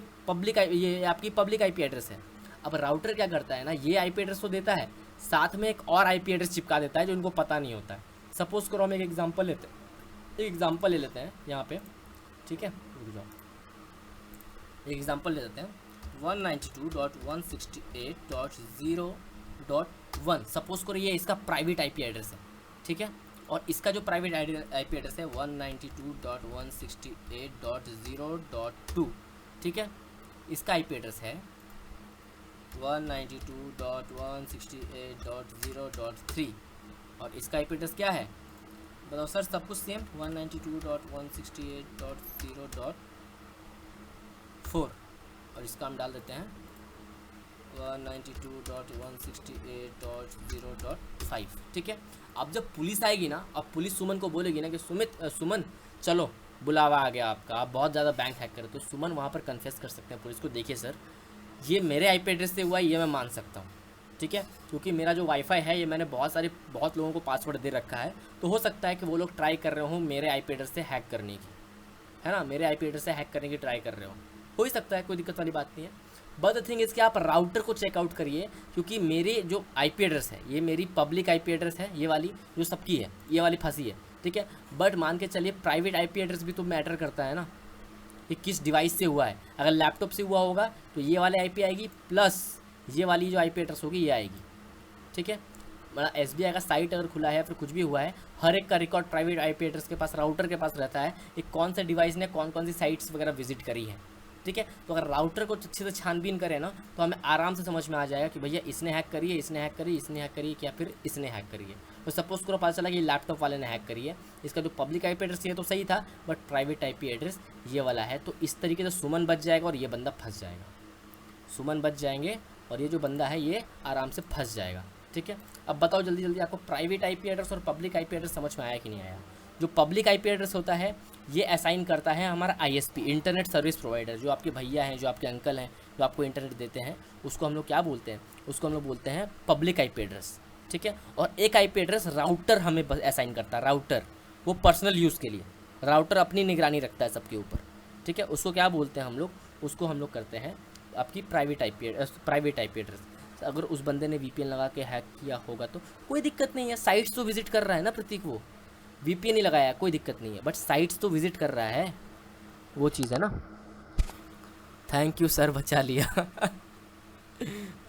आपकी पब्लिक आईपी एड्रेस है। अब राउटर क्या करता है ना, ये आईपी एड्रेस तो देता है, साथ में एक और आईपी एड्रेस चिपका देता है जो इनको पता नहीं होता है। सपोज करो हम एक एग्जांपल लेते हैं, एक एग्जांपल ले लेते हैं यहाँ पे, ठीक है, रुक जाओ, एक एग्जांपल ले लेते हैं 192.168.0.1। सपोज करो ये इसका प्राइवेट आईपी एड्रेस है, ठीक है, और इसका जो प्राइवेट आईपी एड्रेस है 192.168.0.2, ठीक है, इसका आईपी एड्रेस है 192.168.0.3, और इसका आईपी एड्रेस क्या है बताओ सर, सब कुछ सेम 192.168.0.4, और इसका हम डाल देते हैं 192.168.0.5, ठीक है। अब जब पुलिस आएगी ना, अब पुलिस सुमन को बोलेगी ना कि सुमन चलो बुलावा आ गया आपका, आप बहुत ज़्यादा बैंक हैक कर, तो सुमन वहाँ पर कन्फेस कर सकते हैं पुलिस को, देखिए सर ये मेरे आईपी एड्रेस से हुआ है, ये मैं मान सकता हूँ, ठीक है, क्योंकि मेरा जो वाईफाई है ये मैंने बहुत लोगों को पासवर्ड दे रखा है, तो हो सकता है कि वो लोग ट्राई कर रहे हो मेरे आईपी एड्रेस से हैक करने की, है ना, मेरे आईपी एड्रेस से हैक करने की ट्राई कर रहे हो ही सकता है, कोई दिक्कत वाली बात नहीं है। बट द थिंग इज़ कि आप राउटर को चेकआउट करिए, क्योंकि मेरी जो आईपी एड्रेस है ये मेरी पब्लिक आईपी एड्रेस है, ये वाली जो सबकी है, ये वाली फंसी है, ठीक है, बट मान के चलिए प्राइवेट आईपी एड्रेस भी तो मैटर करता है ना, कि किस डिवाइस से हुआ है। अगर लैपटॉप से हुआ होगा तो ये वाली आईपी आएगी, प्लस ये वाली जो आईपी एड्रेस होगी ये आएगी, ठीक है। मतलब SBI का साइट अगर खुला है या फिर कुछ भी हुआ है, हर एक का रिकॉर्ड प्राइवेट आईपी एड्रेस के पास, राउटर के पास रहता है, एक कौन से डिवाइस ने कौन कौन सी साइट्स वगैरह विजिट करी है, ठीक है। तो अगर राउटर को अच्छे से छानबीन करें ना तो हमें आराम से समझ में आ जाएगा कि भैया इसने हैक करी है, इसने हैक करी, इसने हैक करी है, या फिर इसने हैक करी है। तो सपोज करो पता चला कि लैपटॉप वाले ने हैक करी है, इसका जो पब्लिक आईपी एड्रेस ये तो सही था बट प्राइवेट आईपी एड्रेस ये वाला है, तो इस तरीके से सुमन बच जाएगा और ये बंदा फंस जाएगा। सुमन बच जाएंगे और ये जो बंदा है ये आराम से फंस जाएगा, ठीक है। अब बताओ जल्दी जल्दी आपको प्राइवेट आईपी एड्रेस और पब्लिक आईपी एड्रेस समझ में आया कि नहीं आया। जो पब्लिक आईपी एड्रेस होता है ये असाइन करता है हमारा आईएसपी, इंटरनेट सर्विस प्रोवाइडर, जो आपके भैया हैं, जो आपके अंकल हैं, जो आपको इंटरनेट देते हैं, उसको हम लोग क्या बोलते हैं, उसको हम लोग बोलते हैं पब्लिक आईपी एड्रेस, ठीक है। और एक आईपी एड्रेस राउटर हमें असाइन करता है, राउटर वो पर्सनल यूज़ के लिए, राउटर अपनी निगरानी रखता है सबके ऊपर, ठीक है। उसको क्या बोलते हैं हम लोग, उसको हम लोग करते हैं आपकी प्राइवेट आईपी एड्रेस। अगर उस बंदे ने वीपीएन लगा के हैक किया होगा तो कोई दिक्कत नहीं है, साइट्स तो विजिट कर रहा है ना प्रतीक, वो वीपीएन ही लगाया कोई दिक्कत नहीं है, बट साइट्स तो विजिट कर रहा है, वो चीज़ है ना। थैंक यू सर, बचा लिया।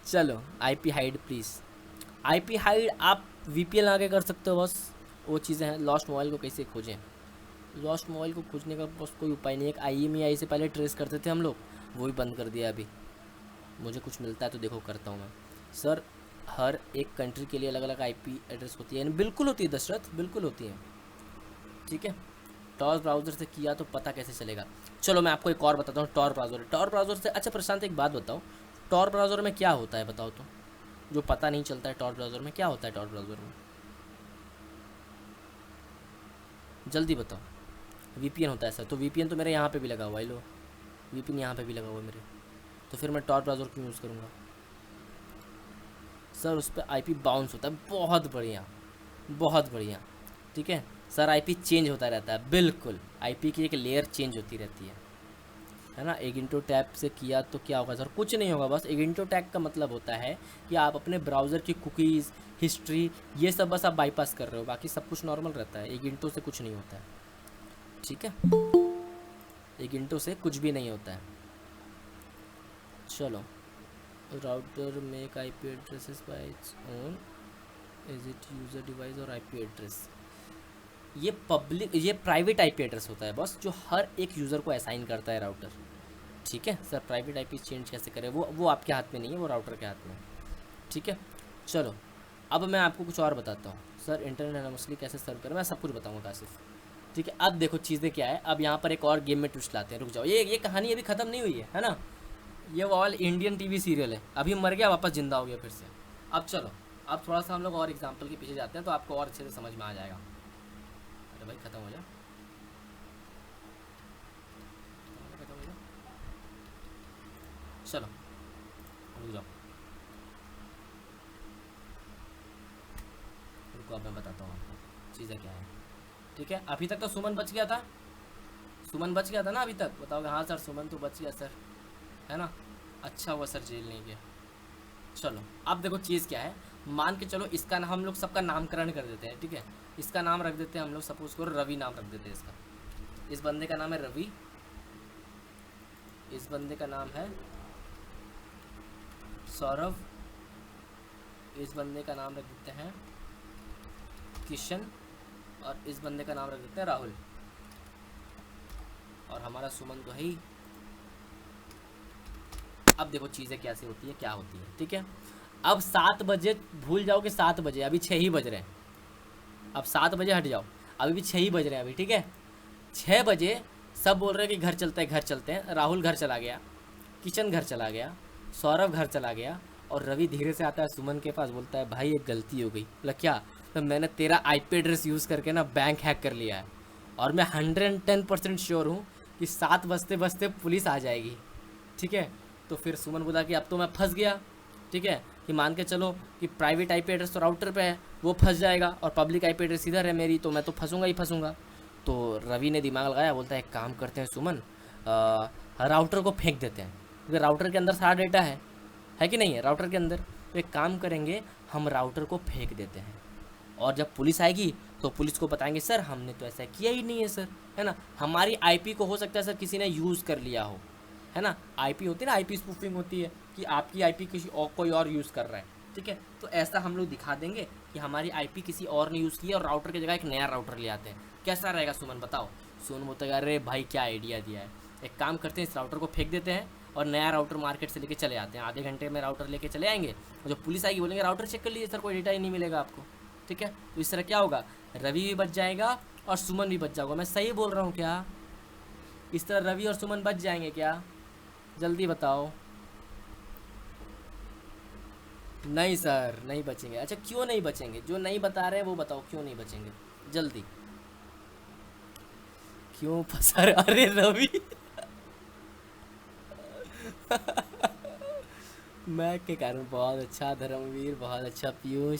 चलो IP hide please, IP hide आप वीपीएन लगा के कर सकते हो, बस वो चीज़ें हैं। लॉस्ट मोबाइल को कैसे खोजें, लॉस्ट मोबाइल को खोजने का बस कोई उपाय नहीं है। एक IMEI से पहले ट्रेस करते थे हम लोग, वो भी बंद कर दिया अभी। मुझे कुछ मिलता है तो देखो करता हूँ मैं। सर हर एक कंट्री के लिए अलग अलग आईपी एड्रेस होती है, बिल्कुल होती है दशरथ, बिल्कुल होती है, ठीक है। टॉर ब्राउज़र से किया तो पता कैसे चलेगा। चलो मैं आपको एक और बताता हूँ, टॉर ब्राउज़र से। अच्छा प्रशांत एक बात बताओ, टॉर ब्राउज़र में क्या होता है बताओ तो, जो पता नहीं चलता है टॉर ब्राउज़र में क्या होता है, टॉर ब्राउज़र में जल्दी बताओ। वीपीएन होता है सर, तो वीपीएन तो मेरे यहाँ पे भी लगा हुआ है, लो वीपीएन यहाँ पे भी लगा हुआ है मेरे, तो फिर मैं टॉर ब्राउज़र क्यों यूज़ करूँगा सर। उस पर आईपी बाउंस होता है, बहुत बढ़िया बहुत बढ़िया, ठीक है सर। आईपी चेंज होता रहता है, बिल्कुल आईपी की एक लेयर चेंज होती रहती है ना। एगिंटो टैग से किया तो क्या होगा सर, कुछ नहीं होगा, बस एगिंटो टैग का मतलब होता है कि आप अपने ब्राउज़र की कुकीज़, हिस्ट्री, ये सब बस आप बाईपास कर रहे हो, बाकी सब कुछ नॉर्मल रहता है। एगिंटो से कुछ नहीं होता है, ठीक है, एगिंटो से कुछ भी नहीं होता है। चलो router make IP addresses bye its own, is it user device और आईपी एड्रेस, ये पब्लिक, ये प्राइवेट आईपी एड्रेस होता है बस, जो हर एक यूज़र को असाइन करता है राउटर, ठीक है सर। प्राइवेट आईपी चेंज कैसे करें, वो आपके हाथ में नहीं है, वो राउटर के हाथ में, ठीक है। चलो अब मैं आपको कुछ और बताता हूँ सर, इंटरनेट एनोमली कैसे सर्व करें, मैं सब कुछ बताऊँगा काशिफ, ठीक है। अब देखो चीज़ें क्या है, अब यहाँ पर एक और गेम में ट्विस्ट लाते हैं, रुक जाओ, ये कहानी अभी ख़त्म नहीं हुई है ना। ये ऑल इंडियन टीवी सीरियल है, अभी मर गया वापस जिंदा हो गया फिर से। अब चलो अब थोड़ा सा हम लोग और एग्जाम्पल के पीछे जाते हैं तो आपको और अच्छे से समझ में आ जाएगा। अरे भाई ख़त्म हो जा, चलो रुक जाओ, रुको अब मैं बताता हूँ आपको चीज़ें क्या है, ठीक है। अभी तक तो सुमन बच गया था, सुमन बच गया था ना अभी तक, बताओगे हाँ सर सुमन तो बच गया सर, है ना, अच्छा हुआ सर जेल नहीं गया। चलो अब देखो चीज़ क्या है, मान के चलो इसका नाम हम लोग सबका नामकरण कर देते हैं, ठीक है। इसका नाम रख देते हैं हम लोग, सपोज करो रवि नाम रख देते हैं इसका, इस बंदे का नाम है रवि, इस बंदे का नाम है सौरभ, इस बंदे का नाम रख देते हैं किशन, और इस बंदे का नाम रख देते हैं राहुल, और हमारा सुमन तो है ही। अब देखो चीज़ें कैसे होती है, क्या होती है, ठीक है। अब 7 बजे भूल जाओ कि 7 बजे, अभी 6 ही बज रहे हैं, अब 7 बजे हट जाओ, अभी भी 6 ही बज रहे हैं अभी, ठीक है। 6 बजे सब बोल रहे हैं कि घर चलते हैं, घर चलते हैं। राहुल घर चला गया, किचन घर चला गया, सौरभ घर चला गया, और रवि धीरे से आता है सुमन के पास, बोलता है भाई एक गलती हो गई। बोला क्या, तो मैंने तेरा आईपी एड्रेस यूज़ करके ना बैंक हैक कर लिया है, और मैं 110% श्योर हूँ कि 7 बजते बजते पुलिस आ जाएगी, ठीक है। तो फिर सुमन बोला कि अब तो मैं फंस गया, ठीक है, कि मान के चलो कि प्राइवेट आईपी एड्रेस तो राउटर पे है, वो फंस जाएगा, और पब्लिक आईपी एड्रेस इधर है मेरी, तो मैं तो फंसूंगा ही फंसूंगा। तो रवि ने दिमाग लगाया, बोलता है एक काम करते हैं सुमन, राउटर को फेंक देते हैं, क्योंकि राउटर के अंदर सारा डेटा है कि नहीं है राउटर के अंदर। तो एक काम करेंगे, हम राउटर को फेंक देते हैं, और जब पुलिस आएगी तो पुलिस को बताएंगे सर हमने तो ऐसा किया ही नहीं है सर, है ना, हमारी आईपी को हो सकता है सर किसी ने यूज़ कर लिया हो, है ना। आईपी होती है ना, आईपी स्पूफिंग होती है कि आपकी आईपी किसी और कोई और यूज़ कर रहा है, ठीक है। तो ऐसा हम लोग दिखा देंगे कि हमारी आईपी किसी और ने यूज़ की है, और राउटर की जगह एक नया राउटर ले आते हैं। कैसा रहेगा सुमन बताओ। सुमन बोलता है अरे भाई क्या आइडिया दिया है, एक काम करते हैं, इस राउटर को फेंक देते हैं और नया राउटर मार्केट से लेके चले आते हैं। आधे घंटे में राउटर लेके चले आएंगे और जब पुलिस आएगी बोलेंगे राउटर चेक कर लीजिए सर, कोई डेटा ही नहीं मिलेगा आपको। ठीक है, तो इस तरह क्या होगा, रवि भी बच जाएगा और सुमन भी बच जाएगा। मैं सही बोल रहा हूँ क्या? इस तरह रवि और सुमन बच जाएंगे क्या? जल्दी बताओ। नहीं सर, नहीं बचेंगे। अच्छा क्यों नहीं बचेंगे? जो नहीं बता रहे हैं वो बताओ, क्यों नहीं बचेंगे जल्दी? क्यों फंसा रहे? अरे रवि मैक के कारण। बहुत अच्छा धर्मवीर, बहुत अच्छा पीयूष।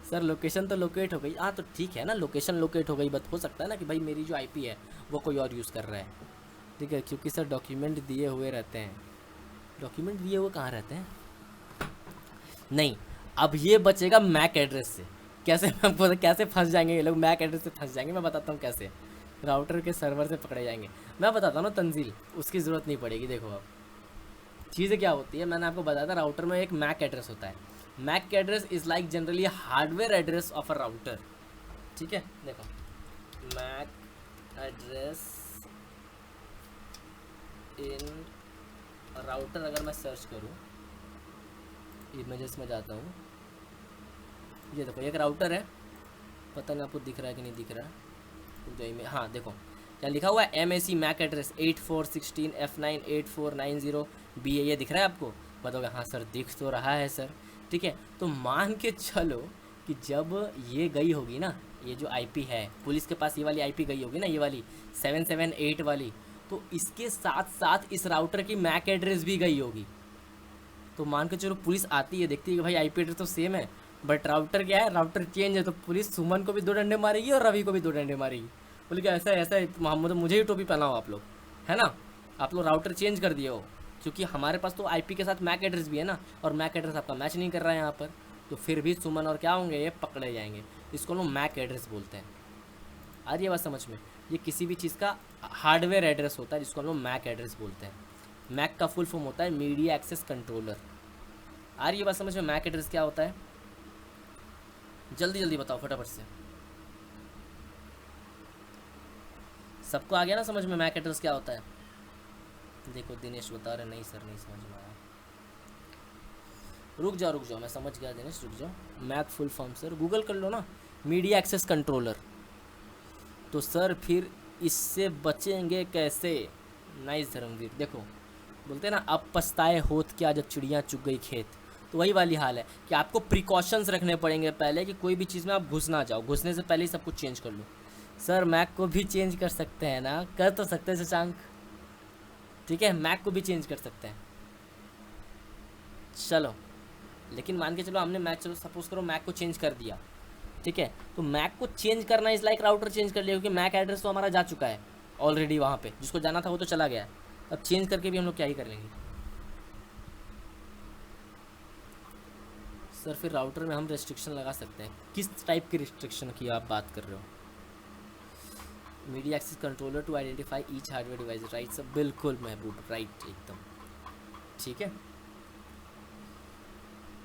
सर लोकेशन तो लोकेट हो गई। हाँ तो ठीक है ना, लोकेशन लोकेट हो गई, बट हो सकता है ना कि भाई मेरी जो आईपी है वो कोई और यूज़ कर रहा है। ठीक है, क्योंकि सर डॉक्यूमेंट दिए हुए रहते हैं। डॉक्यूमेंट दिए हुए कहाँ रहते हैं? नहीं, अब ये बचेगा मैक एड्रेस से। कैसे मैं आपको कैसे फंस जाएंगे ये लोग, मैक एड्रेस से फंस जाएंगे। मैं बताता हूँ कैसे। राउटर के सर्वर से पकड़े जाएंगे। मैं बताता हूँ ना तंजील, उसकी ज़रूरत नहीं पड़ेगी। देखो अब चीज़ें क्या होती है, मैंने आपको बताया था राउटर में एक मैक एड्रेस होता है। MAC address is like generally hardware address of a router. ठीक है, देखो मैक एड्रेस इन राउटर, अगर मैं सर्च करूँ इमेजेस में जाता हूँ, ये देखो एक राउटर है, पता नहीं आपको दिख रहा है कि नहीं दिख रहा है। हाँ देखो क्या लिखा हुआ है, MAC Mac address 8416F98490 BA, ये दिख रहा है आपको? बताओगे हाँ सर दिख तो रहा है सर। ठीक है, तो मान के चलो कि जब ये गई होगी ना, ये जो आईपी है पुलिस के पास, ये वाली आईपी गई होगी ना, ये वाली 778 वाली, तो इसके साथ साथ इस राउटर की मैक एड्रेस भी गई होगी। तो मान के चलो पुलिस आती है, देखती है कि भाई आईपी एड्रेस तो सेम है, बट राउटर क्या है, राउटर चेंज है। तो पुलिस सुमन को भी 2 डंडे मारेगी और रवि को भी 2 डंडे मारेगी। बोले कि ऐसा ऐसा मोहम्मद, मुझे ही टोपी पहनाओ आप लोग, है ना? आप लोग राउटर चेंज कर दिए हो, क्योंकि हमारे पास तो आईपी के साथ मैक एड्रेस भी है ना, और मैक एड्रेस आपका मैच नहीं कर रहा है यहाँ पर। तो फिर भी सुमन और क्या होंगे, ये पकड़े जाएंगे। इसको लोग मैक एड्रेस बोलते हैं। आ रही है बात समझ में? ये किसी भी चीज़ का हार्डवेयर एड्रेस होता है जिसको हम लोग मैक एड्रेस बोलते हैं। मैक का फुल फॉर्म होता है मीडिया एक्सेस कंट्रोलर। आ रही है बात समझ में? मैक एड्रेस क्या होता है? जल्दी जल्दी बताओ फटाफट से। सबको आ गया ना समझ में मैक एड्रेस क्या होता है? देखो दिनेश बता रहे नहीं सर नहीं समझ में आया। रुक जाओ, मैं समझ गया दिनेश, रुक जाओ। MAC full form sir Google कर लो ना, मीडिया एक्सेस कंट्रोलर। तो सर फिर इससे बचेंगे कैसे? नाइस धर्मवीर। देखो बोलते हैं ना, अब पछताए होत क्या जब चिड़िया चुग गई खेत। तो वही वाली हाल है कि आपको प्रिकॉशंस रखने पड़ेंगे पहले, कि कोई भी चीज़ में आप घुस ना जाओ, घुसने से पहले ही सब कुछ चेंज कर लो। सर मैक को भी चेंज कर सकते हैं ना? कर तो सकते हैं शशांक। ठीक है, मैक को भी चेंज कर सकते हैं। चलो लेकिन मान के चलो हमने मैक, चलो सपोज करो मैक को चेंज कर दिया। ठीक है, तो मैक को चेंज करना इज़ लाइक राउटर चेंज कर लिया, क्योंकि मैक एड्रेस तो हमारा जा चुका है ऑलरेडी वहाँ पे, जिसको जाना था वो तो चला गया है। अब चेंज करके भी हम लोग क्या ही कर लेंगे सर? फिर राउटर में हम रेस्ट्रिक्शन लगा सकते हैं। किस टाइप की रिस्ट्रिक्शन की आप बात कर रहे हो? Media access controller to identify each hardware device, right sir? बिल्कुल महबूब, राइट एकदम ठीक है।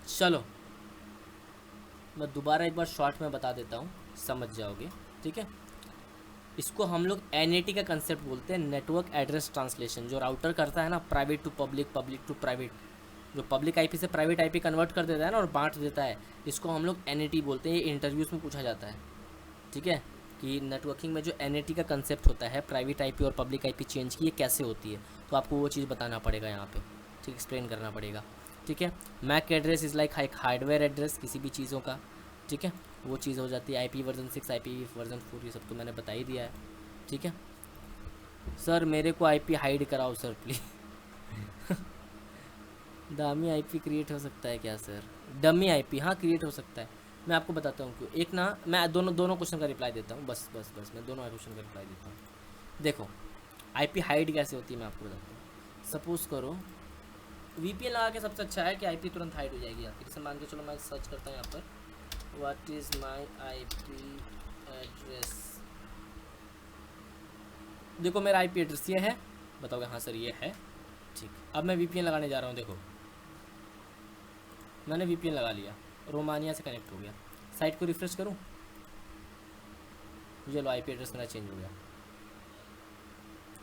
चलो मैं दोबारा एक बार शॉर्ट में बता देता हूँ, समझ जाओगे। ठीक है, इसको हम लोग NAT का कंसेप्ट बोलते हैं, नेटवर्क एड्रेस ट्रांसलेशन। जो राउटर करता है ना, private to public, public to private, जो पब्लिक आईपी से प्राइवेट आईपी कन्वर्ट कर देता है ना और बांट देता है, इसको हम लोग NAT बोलते हैं। ये इंटरव्यूज़ में पूछा जाता है। ठीक है, कि नेटवर्किंग में जो NAT का कंसेप्ट होता है, प्राइवेट आईपी और पब्लिक आईपी चेंज की, ये कैसे होती है, तो आपको वो चीज़ बताना पड़ेगा यहाँ पे। ठीक, एक्सप्लेन करना पड़ेगा। ठीक है, MAC address is like hardware address किसी भी चीज़ों का। ठीक है, वो चीज़ हो जाती है IP वर्जन 6, IP वर्जन 4, ये सब तो मैंने बता ही दिया है। ठीक है सर, मेरे को IP हाइड कराओ सर प्लीज़। दामी IP क्रिएट हो सकता है क्या सर? डमी IP हाँ क्रिएट हो सकता है। मैं आपको बताता हूँ क्यों। एक ना मैं दोनों क्वेश्चन का रिप्लाई देता हूँ, बस मैं दोनों क्वेश्चन का रिप्लाई देता हूँ। देखो IP हाइड कैसे होती है मैं आपको बताता हूँ। सपोज़ करो VPN लगा के सबसे अच्छा है कि IP तुरंत हाइड हो जाएगी आपकी। जैसे मान के चलो मैं सर्च करता हूँ यहाँ पर, what is my IP address. देखो मेरा IP एड्रेस ये है, बताओगे हाँ सर ये है। ठीक, अब मैं VPN लगाने जा रहा हूँ। देखो मैंने VPN लगा लिया, रोमानिया से कनेक्ट हो गया। साइट को रिफ्रेश करूँ, चलो IP एड्रेस मेरा चेंज हो गया।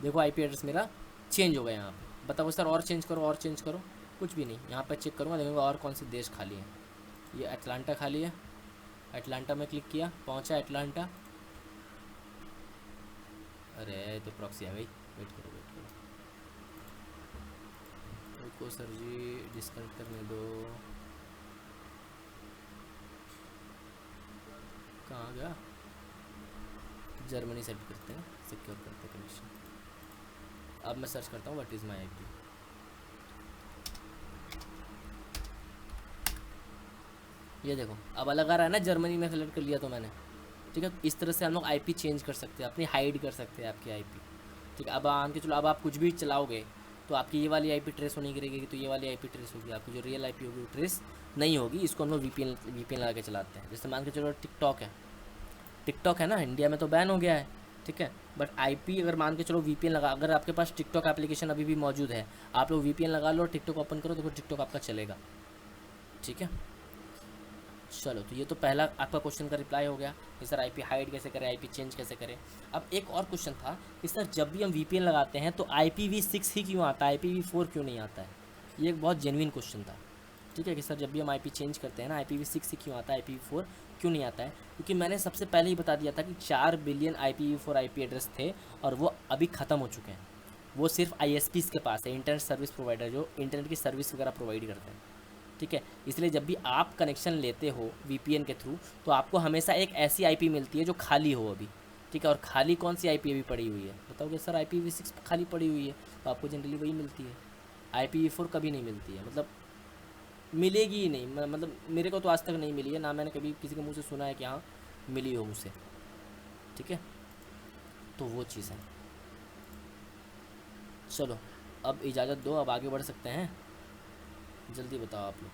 देखो आईपी एड्रेस मेरा चेंज हो गया यहाँ पे। बताओ सर और चेंज करो, और चेंज करो, कुछ भी नहीं। यहाँ पे चेक करूँगा, देखूँगा और कौन से देश खाली हैं। ये अटलांटा खाली है, अटलांटा में क्लिक किया, पहुँचा अटलांटा। अरे ये तो प्रॉक्सी आ गई, वेट करो वेट करो, रुको सर जी डिस्कनेक्ट करने दो। कहाँ गया? जर्मनी सेलेक्ट करते हैं, सिक्योर करते हैं कनेक्शन। अब मैं सर्च करता हूँ व्हाट इज़ माई आईपी। ये देखो अब अलग आ रहा है ना, जर्मनी में सेलेक्ट कर लिया तो मैंने। ठीक है, इस तरह से हम लोग आईपी चेंज कर सकते हैं, अपनी हाइड कर सकते हैं आपकी आईपी। ठीक है, अब मान के चलो अब आप कुछ भी चलाओगे तो आपकी ये वाली आईपी ट्रेस होने की रहेगी, तो ये वाली आईपी ट्रेस होगी, आपकी जो रियल आईपी होगी वो ट्रेस नहीं होगी। इसको हम लोग वीपीएन लगा के चलाते हैं। जैसे मान के चलो टिकटॉक है, टिकटॉक है ना, इंडिया में तो बैन हो गया है, ठीक है, बट आईपी अगर मान के चलो वीपीएन लगा, अगर आपके पास टिकटॉक एप्लीकेशन अभी भी मौजूद है, आप लोग वीपीएन लगा लो और टिकटॉक ओपन करो, देखो टिकटॉक आपका चलेगा। ठीक है, चलो तो ये तो पहला आपका क्वेश्चन का रिप्लाई हो गया कि सर आईपी हाइड कैसे करें, आईपी चेंज कैसे करें। अब एक और क्वेश्चन था कि सर जब भी हम वीपीएन लगाते हैं तो IPv6 ही क्यों आता है, IPv4 क्यों नहीं आता है। ये एक बहुत जेन्युइन क्वेश्चन था। ठीक है कि सर जब भी हम आईपी चेंज करते हैं ना IPv6 ही क्यों आता है, IPv4 क्यों नहीं आता है। क्योंकि मैंने सबसे पहले ही बता दिया था कि 4 बिलियन IPv4 आईपी एड्रेस थे और वो अभी ख़त्म हो चुके हैं। वो सिर्फ ISPs के पास है, इंटरनेट सर्विस प्रोवाइडर, जो इंटरनेट की सर्विस वगैरह प्रोवाइड करते हैं। ठीक है, इसलिए जब भी आप कनेक्शन लेते हो वीपीएन के थ्रू तो आपको हमेशा एक ऐसी आईपी मिलती है जो खाली हो अभी। ठीक है, और खाली कौन सी आईपी अभी पड़ी हुई है, बताओगे सर IPv6 खाली पड़ी हुई है, तो आपको जनरली वही मिलती है। IPv4 कभी नहीं मिलती है, मतलब मिलेगी ही नहीं, मतलब मेरे को तो आज तक नहीं मिली है, ना मैंने कभी किसी के मुंह से सुना है कि हाँ मिली हो उसे। ठीक है, तो वो चीज़ है। चलो अब इजाज़त दो, अब आगे बढ़ सकते हैं, जल्दी बताओ आप लोग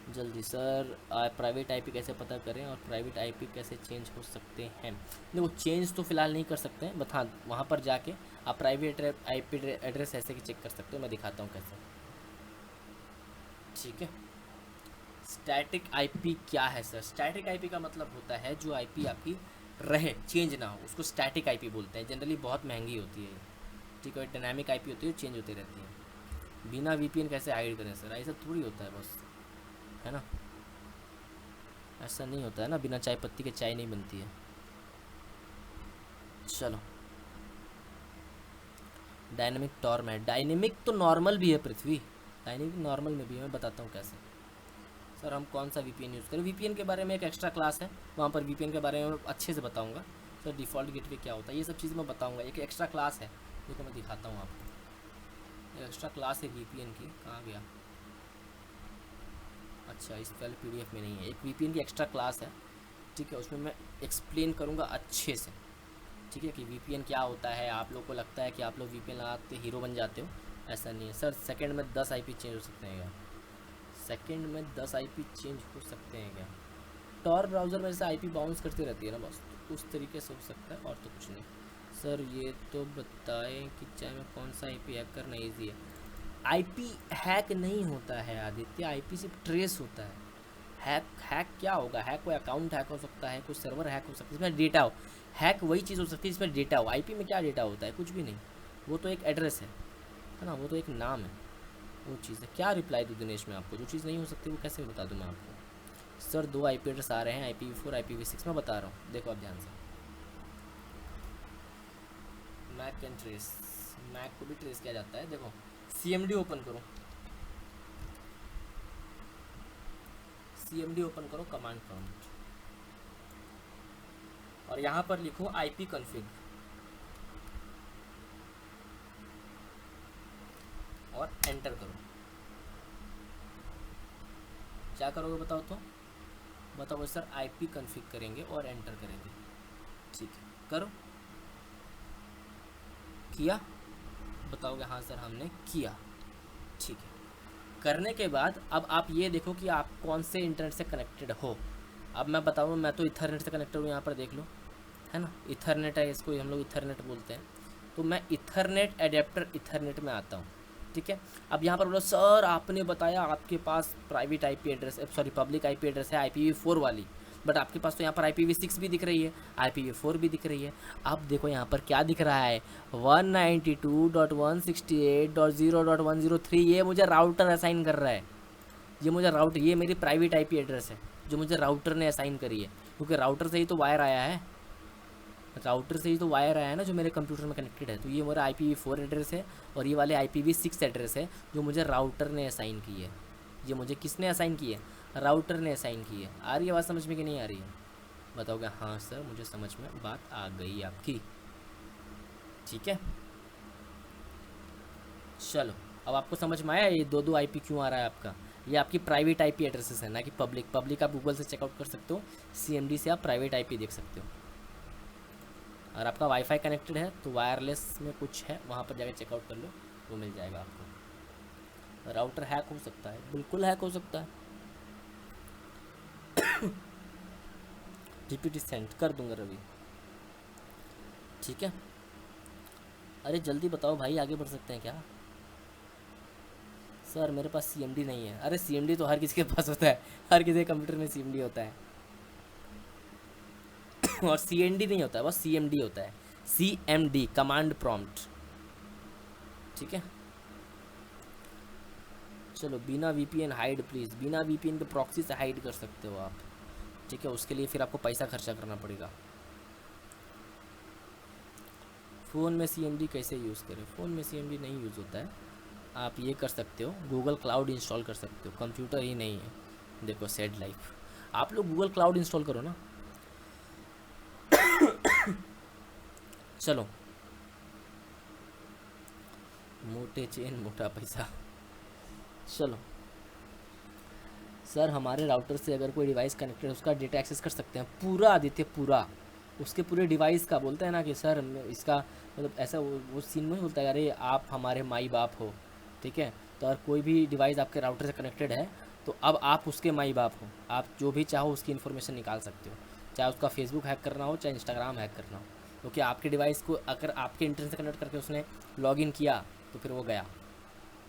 जल्दी। सर प्राइवेट आईपी कैसे पता करें और प्राइवेट आईपी कैसे चेंज हो सकते हैं। देखो चेंज तो फ़िलहाल नहीं कर सकते हैं, बट हाँ वहाँ पर जाके आप प्राइवेट आईपी एड्रेस ऐसे कि चेक कर सकते हो, मैं दिखाता हूँ कैसे। ठीक है, स्टैटिक आईपी क्या है सर। स्टैटिक आईपी का मतलब होता है जो आईपी आपकी रहे, चेंज ना हो, उसको स्टैटिक आईपी बोलते हैं। जनरली बहुत महंगी होती है। ठीक है, डायनामिक आईपी होती है, चेंज होती रहती है। बिना वीपीएन कैसे हाइड करें सर, ऐसा थोड़ी होता है बस, है ना, ऐसा नहीं होता है ना, बिना चाय पत्ती के चाय नहीं बनती है। चलो डायनेमिक टॉर्म है, डायनेमिक तो नॉर्मल भी है पृथ्वी, डायनेमिक नॉर्मल में भी है, मैं बताता हूँ कैसे। सर हम कौन सा वीपीएन यूज़ करें, वीपीएन के बारे में एक एक्स्ट्रा क्लास है, वहाँ पर वीपीएन के बारे में अच्छे से बताऊँगा। सर डिफ़ॉल्ट गेटवे क्या होता है, ये सब चीज़ मैं बताऊँगा, एक एक्स्ट्रा क्लास है, देखो मैं दिखाता हूँ आपको। एक एक्स्ट्रा क्लास है वीपीएन की, कहाँ गया, अच्छा इस वाले PDF में नहीं है, एक वीपीएन की एक्स्ट्रा क्लास है। ठीक है, उसमें मैं एक्सप्लेन करूँगा अच्छे से। ठीक है, कि वीपीएन क्या होता है। आप लोग को लगता है कि आप लोग वीपीएन लगाते हीरो बन जाते हो, ऐसा नहीं है सर। सेकंड में 10 आईपी चेंज हो सकते हैं क्या, सेकंड में 10 आईपी चेंज हो सकते हैं क्या। टॉर ब्राउज़र में जैसे आईपी बाउंस करती रहती है ना, बस तो उस तरीके से हो सकता है, और तो कुछ नहीं। सर ये तो बताएं कि चाहे में कौन सा आईपी हैक करना ईजी है। आईपी हैक नहीं होता है आदित्य, आईपी सिर्फ ट्रेस होता है। हैक क्या होगा, हैक कोई अकाउंट हैक हो सकता है, कोई सर्वर हैक हो सकता है, इसमें डेटा हो। हैक वही चीज़ हो सकती है इसमें डेटा हो, आईपी में क्या डेटा होता है, कुछ भी नहीं, वो तो एक एड्रेस है ना, वो तो एक नाम है, वो चीज़ है। क्या रिप्लाई दूँ दिनेश में आपको, जो चीज़ नहीं हो सकती वो कैसे बता दूँ मैं आपको। सर 2 आईपी एड्रेस आ रहे हैं, IPv4 IPv6 में बता रहा हूँ, देखो आप ध्यान से। मैक कैन ट्रेस, मैक को भी ट्रेस किया जाता है। देखो CMD ओपन करो, CMD ओपन करो कमांड प्रॉम्प्ट, और यहाँ पर लिखो IP config और एंटर करो। क्या करोगे बताओ तो, बताओ सर IP config करेंगे और एंटर करेंगे। ठीक है, करो, किया, बताओगे हाँ सर हमने किया। ठीक है, करने के बाद अब आप ये देखो कि आप कौन से इंटरनेट से कनेक्टेड हो। अब मैं बताऊँ, मैं तो इथरनेट से कनेक्टेड हूँ, यहाँ पर देख लो, है ना, इथरनेट है, इसको हम लोग इथरनेट बोलते हैं। तो मैं इथरनेट एडेप्टर इथरनेट में आता हूँ। ठीक है, अब यहाँ पर बोलो सर आपने बताया आपके पास private IP address, sorry public IP address है IPv4 वाली, बट आपके पास तो यहाँ पर IPv6 भी दिख रही है, IPv4 भी दिख रही है। अब देखो यहाँ पर क्या दिख रहा है, 192.168.0.103, ये मुझे राउटर असाइन कर रहा है। ये मेरी प्राइवेट IP एड्रेस है जो मुझे राउटर ने असाइन करी है, क्योंकि राउटर से ही तो वायर आया है, ना जो मेरे कंप्यूटर में कनेक्टेड है। तो ये मेरा IPv4 एड्रेस है और ये वाले IPv6 एड्रेस है जो मुझे राउटर ने असाइन की है। ये मुझे किसने असाइन की है? राउटर ने असाइन की है। आ रही है बात समझ में कि नहीं आ रही है? बताओगे हाँ सर मुझे समझ में बात आ गई आपकी, ठीक है। चलो अब आपको समझ में आया ये दो IP क्यों आ रहा है आपका। ये आपकी प्राइवेट IP एड्रेसेस है, ना कि पब्लिक आप गूगल से चेकआउट कर सकते हो, CMD से आप प्राइवेट IP देख सकते हो। अगर आपका वाईफाई कनेक्टेड है तो वायरलेस में कुछ है, वहाँ पर जाकर चेकआउट कर लो, वो मिल जाएगा आपको। राउटर हैक हो सकता है, बिल्कुल हैक हो सकता है। GPT सेंड कर दूंगा रवि, ठीक है। अरे जल्दी बताओ भाई, आगे बढ़ सकते हैं क्या? सर मेरे पास CMD नहीं है। अरे CMD तो हर किसी के पास होता है, हर किसी के कंप्यूटर में CMD होता है। और CND नहीं होता है, बस CMD होता है, CMD कमांड प्रॉम्प्ट, ठीक है। चलो बिना VPN हाइड प्लीज़, बिना VPN के प्रॉक्सी से हाइड कर सकते हो आप, ठीक है। उसके लिए फिर आपको पैसा खर्चा करना पड़ेगा। फ़ोन में CMD कैसे यूज़ करें? फ़ोन में CMD नहीं यूज़ होता है। आप ये कर सकते हो, गूगल क्लाउड इंस्टॉल कर सकते हो, कंप्यूटर ही नहीं है। देखो सेड लाइफ, आप लोग गूगल क्लाउड इंस्टॉल करो ना। चलो मोटे चेन मोटा पैसा। चलो सर हमारे राउटर से अगर कोई डिवाइस कनेक्टेड है उसका डेटा एक्सेस कर सकते हैं पूरा? आदित्य पूरा, उसके पूरे डिवाइस का बोलते हैं ना कि सर इसका मतलब ऐसा वो सीन में बोलता है अरे आप हमारे माई बाप हो, ठीक है। तो अगर कोई भी डिवाइस आपके राउटर से कनेक्टेड है तो अब आप उसके माई बाप हो, आप जो भी चाहो उसकी इन्फॉर्मेशन निकाल सकते हो, चाहे उसका फेसबुक हैक करना हो चाहे इंस्टाग्राम हैक करना हो, क्योंकि आपके डिवाइस को अगर आपके इंटरनेट से कनेक्ट करके उसने लॉगिन किया तो फिर वो गया,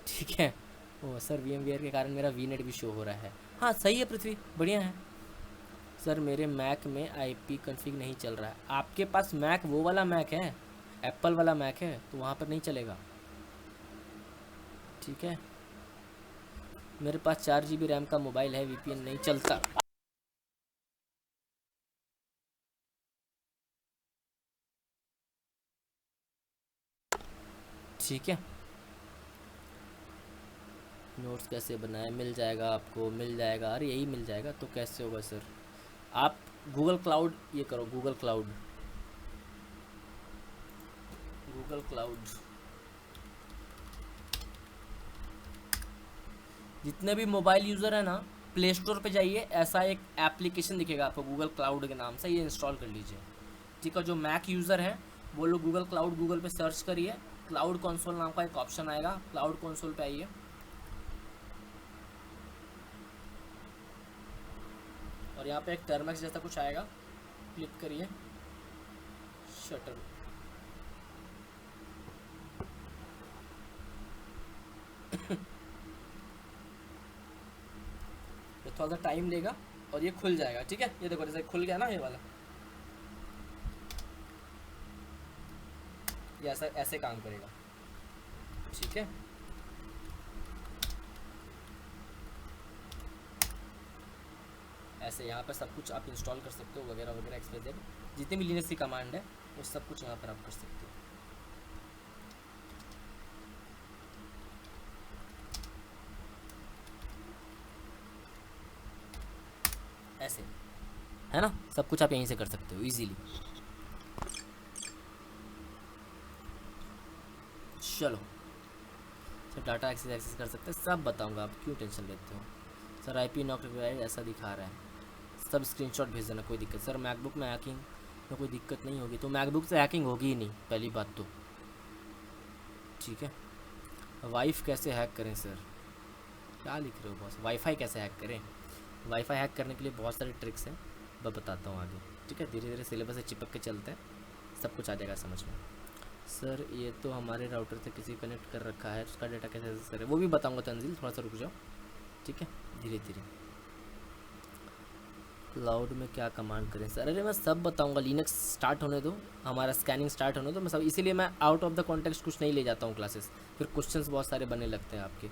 ठीक है। ओ सर VMware के कारण मेरा VNet भी शो हो रहा है। हाँ सही है पृथ्वी, बढ़िया है। सर मेरे मैक में IP कॉन्फ़िग नहीं चल रहा है। आपके पास मैक वो वाला मैक है, एप्पल वाला मैक है, तो वहाँ पर नहीं चलेगा, ठीक है। मेरे पास 4 GB रैम का मोबाइल है, VPN नहीं चलता। ठीक है। नोट्स कैसे बनाए? मिल जाएगा आपको, मिल जाएगा। अरे यही मिल जाएगा तो कैसे होगा सर? आप गूगल क्लाउड ये करो, गूगल क्लाउड, गूगल क्लाउड। जितने भी मोबाइल यूज़र है ना, प्ले स्टोर पे जाइए, ऐसा एक एप्लीकेशन दिखेगा आपको गूगल क्लाउड के नाम से, ये इंस्टॉल कर लीजिए, ठीक है। जो मैक यूज़र है वो लोग गूगल क्लाउड गूगल पे सर्च करिए, क्लाउड कंसोल नाम का एक ऑप्शन आएगा, क्लाउड कंसोल पे आइए, और यहाँ पे एक टर्मक्स जैसा कुछ आएगा, क्लिक करिए, शटर। तो थोड़ा सा टाइम लेगा और ये खुल जाएगा, ठीक है। ये देखो जैसे खुल गया ना ये वाला, ये ऐसा ऐसे काम करेगा, ठीक है। ऐसे यहाँ पर सब कुछ आप इंस्टॉल कर सकते हो वगैरह वगैरह, एक्सप्रेस जितने भी लिनक्स की कमांड है वो सब कुछ यहाँ पर आप कर सकते हो। ऐसे है ना, सब कुछ आप यहीं से कर सकते हो इजीली। चलो सब डाटा एक्सेस कर सकते हैं, सब बताऊंगा, आप क्यों टेंशन लेते हो। सर IP नॉट रिक्वायर्ड ऐसा दिखा रहा है, सब स्क्रीनशॉट भेज देना, कोई दिक्कत। सर मैकबुक में हैकिंग में कोई दिक्कत नहीं होगी, तो मैकबुक से हैकिंग होगी ही नहीं, पहली बात तो, ठीक है। वाइफ कैसे हैक करें सर? क्या लिख रहे हो बॉस? वाईफाई कैसे हैक करें? वाईफाई हैक करने के लिए बहुत सारे ट्रिक्स हैं, मैं बताता हूँ आगे, ठीक है। धीरे धीरे सिलेबस से चिपक के चलते हैं, सब कुछ आ जाएगा समझ में। सर ये तो हमारे राउटर से किसी कनेक्ट कर रखा है, उसका डाटा कैसे एक्सेस करें वो भी बताऊँगा तंजील, थोड़ा सा रुक जाओ, ठीक है, धीरे धीरे। क्लाउड में क्या कमांड करें सर? अरे मैं सब बताऊंगा, लिनक्स स्टार्ट होने दो, हमारा स्कैनिंग स्टार्ट होने दो, मैं सब, इसीलिए मैं आउट ऑफ द कॉन्टेक्स्ट कुछ नहीं ले जाता हूँ क्लासेस, फिर क्वेश्चंस बहुत सारे बनने लगते हैं आपके।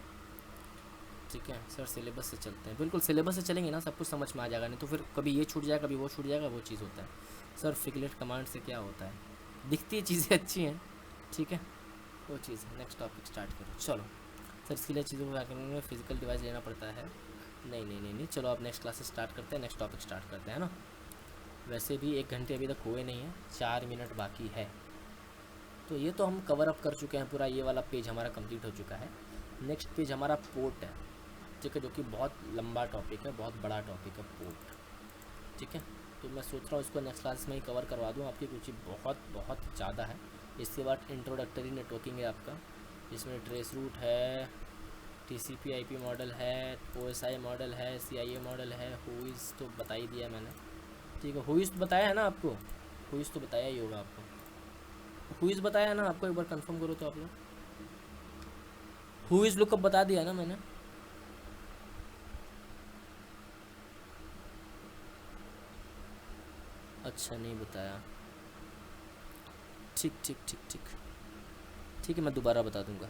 ठीक है सर, सिलेबस से चलते हैं, बिल्कुल सिलेबस से चलेंगे ना सब कुछ समझ में आ जाएगा, नहीं तो फिर कभी ये छूट जाएगा कभी वो छूट जाएगा, वो चीज़ होता है। सर फिगलेट कमांड से क्या होता है? दिखती है चीज़ें अच्छी हैं, ठीक है वो चीज़ है। नेक्स्ट टॉपिक स्टार्ट करो, चलो। सर इसके लिए चीज़ों को क्या करने में फिजिकल डिवाइस लेना पड़ता है? नहीं नहीं नहीं नहीं, चलो आप नेक्स्ट क्लासेस स्टार्ट करते हैं, नेक्स्ट टॉपिक स्टार्ट करते हैं ना। वैसे भी 1 घंटे अभी तक हुए नहीं हैं, 4 मिनट बाकी है, तो ये तो हम कवर अप कर चुके हैं पूरा, ये वाला पेज हमारा कंप्लीट हो चुका है। नेक्स्ट पेज हमारा पोर्ट है, ठीक है, जो कि बहुत लंबा टॉपिक है, बहुत बड़ा टॉपिक है पोर्ट, ठीक है। तो मैं सोच रहा हूँ इसको नेक्स्ट क्लास में ही कवर करवा दूँ, आपकी रुचि बहुत बहुत ज़्यादा है। इसके बाद इंट्रोडक्टरी नेटवर्किंग है आपका, जिसमें ट्रेस रूट है, TCP IP मॉडल है, OSI मॉडल है, CIA मॉडल है, हुईज़ तो बता ही दिया मैंने, ठीक है। हुईज़ तो बताया है ना आपको, हुईज़ तो बताया ही होगा आपको, हुईज़ बताया है ना आपको, एक बार कंफर्म करो तो आप लोग। हुईज़ लुकअप बता दिया ना मैंने? अच्छा नहीं बताया, ठीक ठीक ठीक ठीक ठीक है, मैं दोबारा बता दूंगा,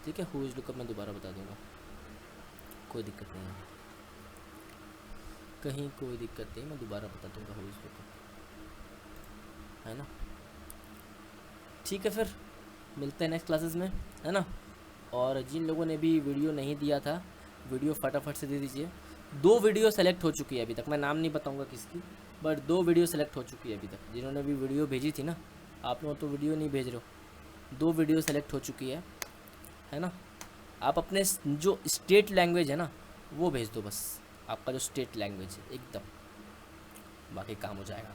ठीक है। हुईज़ लुकअप मैं दोबारा बता दूंगा, कोई दिक्कत नहीं है, कहीं कोई दिक्कत नहीं, मैं दोबारा बता दूंगा हुईज़ लुकअप, है ना। ठीक है फिर मिलते हैं नेक्स्ट क्लासेस में, है ना। और जिन लोगों ने भी वीडियो नहीं दिया था, वीडियो फटाफट से दे दीजिए। 2 वीडियो सेलेक्ट हो चुकी है अभी तक, मैं नाम नहीं बताऊंगा किसकी, बट 2 वीडियो सेलेक्ट हो चुकी है अभी तक, जिन्होंने भी वीडियो भेजी थी ना। आप लोग तो वीडियो नहीं भेज रहे हो, 2 वीडियो सेलेक्ट हो चुकी है ना। आप अपने जो स्टेट लैंग्वेज है ना वो भेज दो बस, आपका जो स्टेट लैंग्वेज है एकदम, बाकी काम हो जाएगा।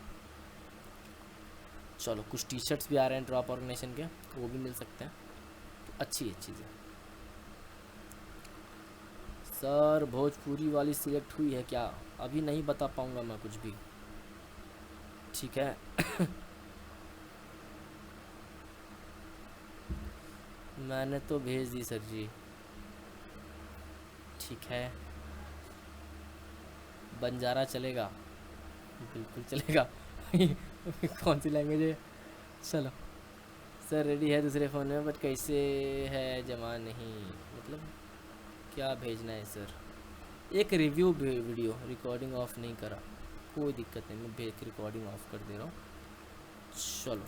चलो कुछ टी-शर्ट्स भी आ रहे हैं ड्रॉप ऑर्गेनाइजेशन के, वो भी मिल सकते हैं, तो अच्छी चीज़ है। सर भोजपुरी वाली सिलेक्ट हुई है क्या? अभी नहीं बता पाऊँगा मैं कुछ भी, ठीक है। मैंने तो भेज दी सर जी, ठीक है। बंजारा चलेगा? बिल्कुल चलेगा। कौन सी लैंग्वेज है? चलो सर रेडी है दूसरे फ़ोन में, बट कैसे है जमा नहीं, मतलब क्या भेजना है सर? एक रिव्यू वीडियो, रिकॉर्डिंग ऑफ नहीं करा, कोई दिक्कत नहीं, मैं रिकॉर्डिंग ऑफ कर दे रहा हूँ, चलो।